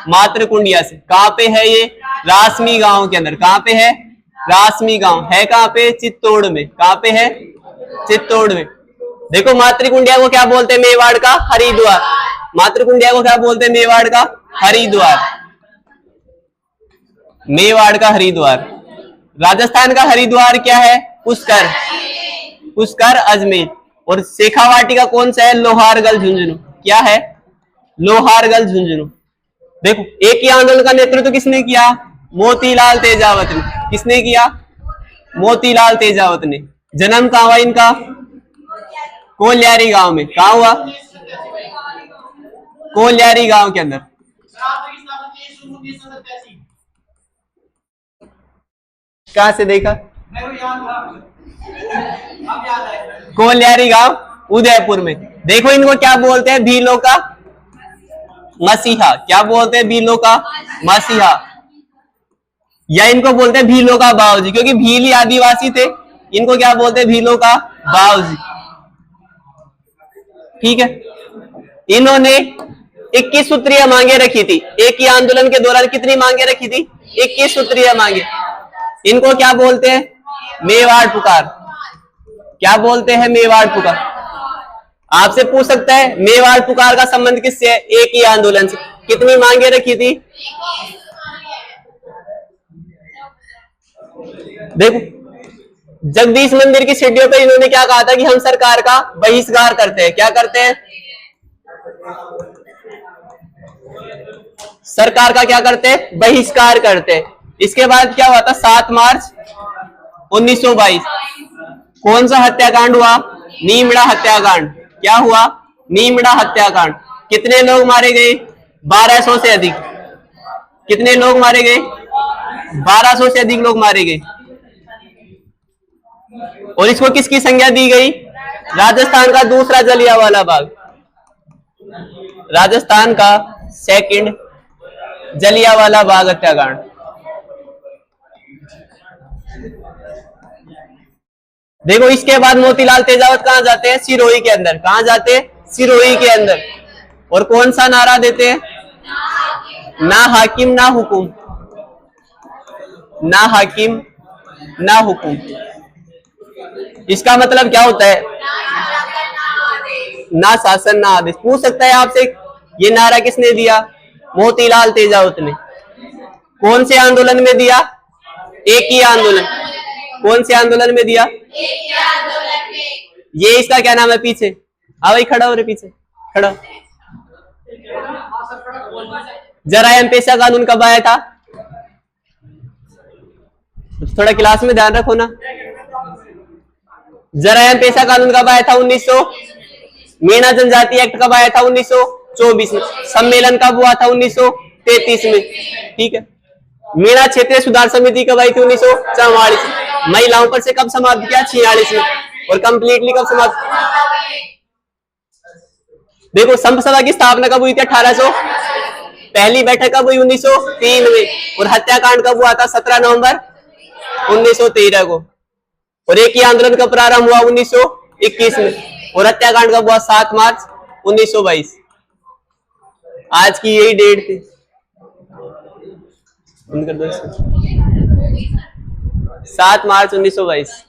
Speaker 1: मातृकुंडिया से। कहां पे है ये? रासमी गांव के अंदर। कहां पे है? रासमी गांव है। कहां पे? चित्तौड़ में। कहां पे है? चित्तौड़ में। देखो मातृकुंडिया को क्या बोलते हैं? मेवाड़ का हरिद्वार। मातृकुंडिया को क्या बोलते हैं? मेवाड़ का हरिद्वार। मेवाड़ का हरिद्वार। राजस्थान का हरिद्वार क्या है? पुष्कर। पुष्कर अजमेर। और शेखावाटी का कौन सा है? लोहारगढ़ झुंझुनू। क्या है? लोहारगढ़ झुंझुनू। देखो एक ही आंदोलन का नेतृत्व किसने किया? मोतीलाल तेजावत ने। किसने किया? मोतीलाल तेजावत ने। जन्म कहां हुआ इनका? कोल्यारी गांव में। कहां हुआ? कोल्यारी गांव के अंदर। कहां से देखा? कोल्यारी गांव उदयपुर में। देखो इनको क्या बोलते हैं? भीलों का मसीहा। क्या बोलते हैं? भीलों का मसीहा। या इनको बोलते हैं भीलों का बाऊजी, क्योंकि भील ही आदिवासी थे। इनको क्या बोलते हैं? भीलों का बाऊजी। ठीक है। इन्होंने 21 सूत्रीय मांगे रखी थी। एक ही आंदोलन के दौरान कितनी मांगे रखी थी? 21 सूत्रीय मांगे। इनको क्या बोलते हैं? मेवाड़ पुकार। क्या बोलते हैं? मेवाड़ पुकार। आपसे पूछ सकता है मेवाड़ पुकार का संबंध किससे है? एक ही आंदोलन से। कितनी मांगे रखी थी? देखो जगदीश मंदिर की सीढ़ियों पे इन्होंने क्या कहा था कि हम सरकार का बहिष्कार करते हैं। क्या करते हैं? सरकार का क्या करते हैं? बहिष्कार करते हैं। इसके बाद क्या हुआ था? 7 मार्च 1922 कौन सा हत्याकांड हुआ? नीमड़ा हत्याकांड। क्या हुआ? नीमड़ा हत्याकांड। कितने लोग मारे गए? 1200 से अधिक। कितने लोग मारे गए? 1200 से अधिक लोग मारे गए। और इसको किसकी संज्ञा दी गई? राजस्थान का दूसरा जलियांवाला बाग। राजस्थान का सेकंड जलियांवाला बाग हत्याकांड। देखो इसके बाद मोतीलाल तेजावत कहां जाते हैं? सिरोही के अंदर। कहां जाते हैं? सिरोही के अंदर। और कौन सा नारा देते हैं? ना हाकिम ना हुकुम। ना हाकिम ना हुकुम। इसका मतलब क्या होता है? ना शासन ना आदेश। पूछ सकता है आपसे ये नारा किसने दिया? मोतीलाल तेजावत ने। कौन से आंदोलन में दिया? एक ही आंदोलन। कौन से आंदोलन में दिया? ये इसका क्या नाम है? पीछे हाँ भाई, खड़ा हो रे, पीछे खड़ा। जरायम पेशा कानून कब आया था? थोड़ा क्लास में ध्यान रखो ना। जरायम पेशा कानून कब आया था? 1900। मीणा जनजाति एक्ट कब आया था? 1924 में। सम्मेलन कब हुआ था? 1933 में। ठीक है। मीणा क्षेत्रीय सुधार समिति कब आई थी? 1944 में। महिलाओं पर से कब समाप्त किया? 46 में। और कंप्लीटली कब समाप्त? देखो संघ सभा की स्थापना कब हुई थी? 1800। पहली बैठक कब हुई? 1903 में। और हत्याकांड कब हुआ था? 17 नवंबर 1913 को। और एक ही आंदोलन का प्रारंभ हुआ 1921 में। और हत्याकांड कब हुआ? 7 मार्च 1922। आज की यही डेट थी। 7 मार्च 1922।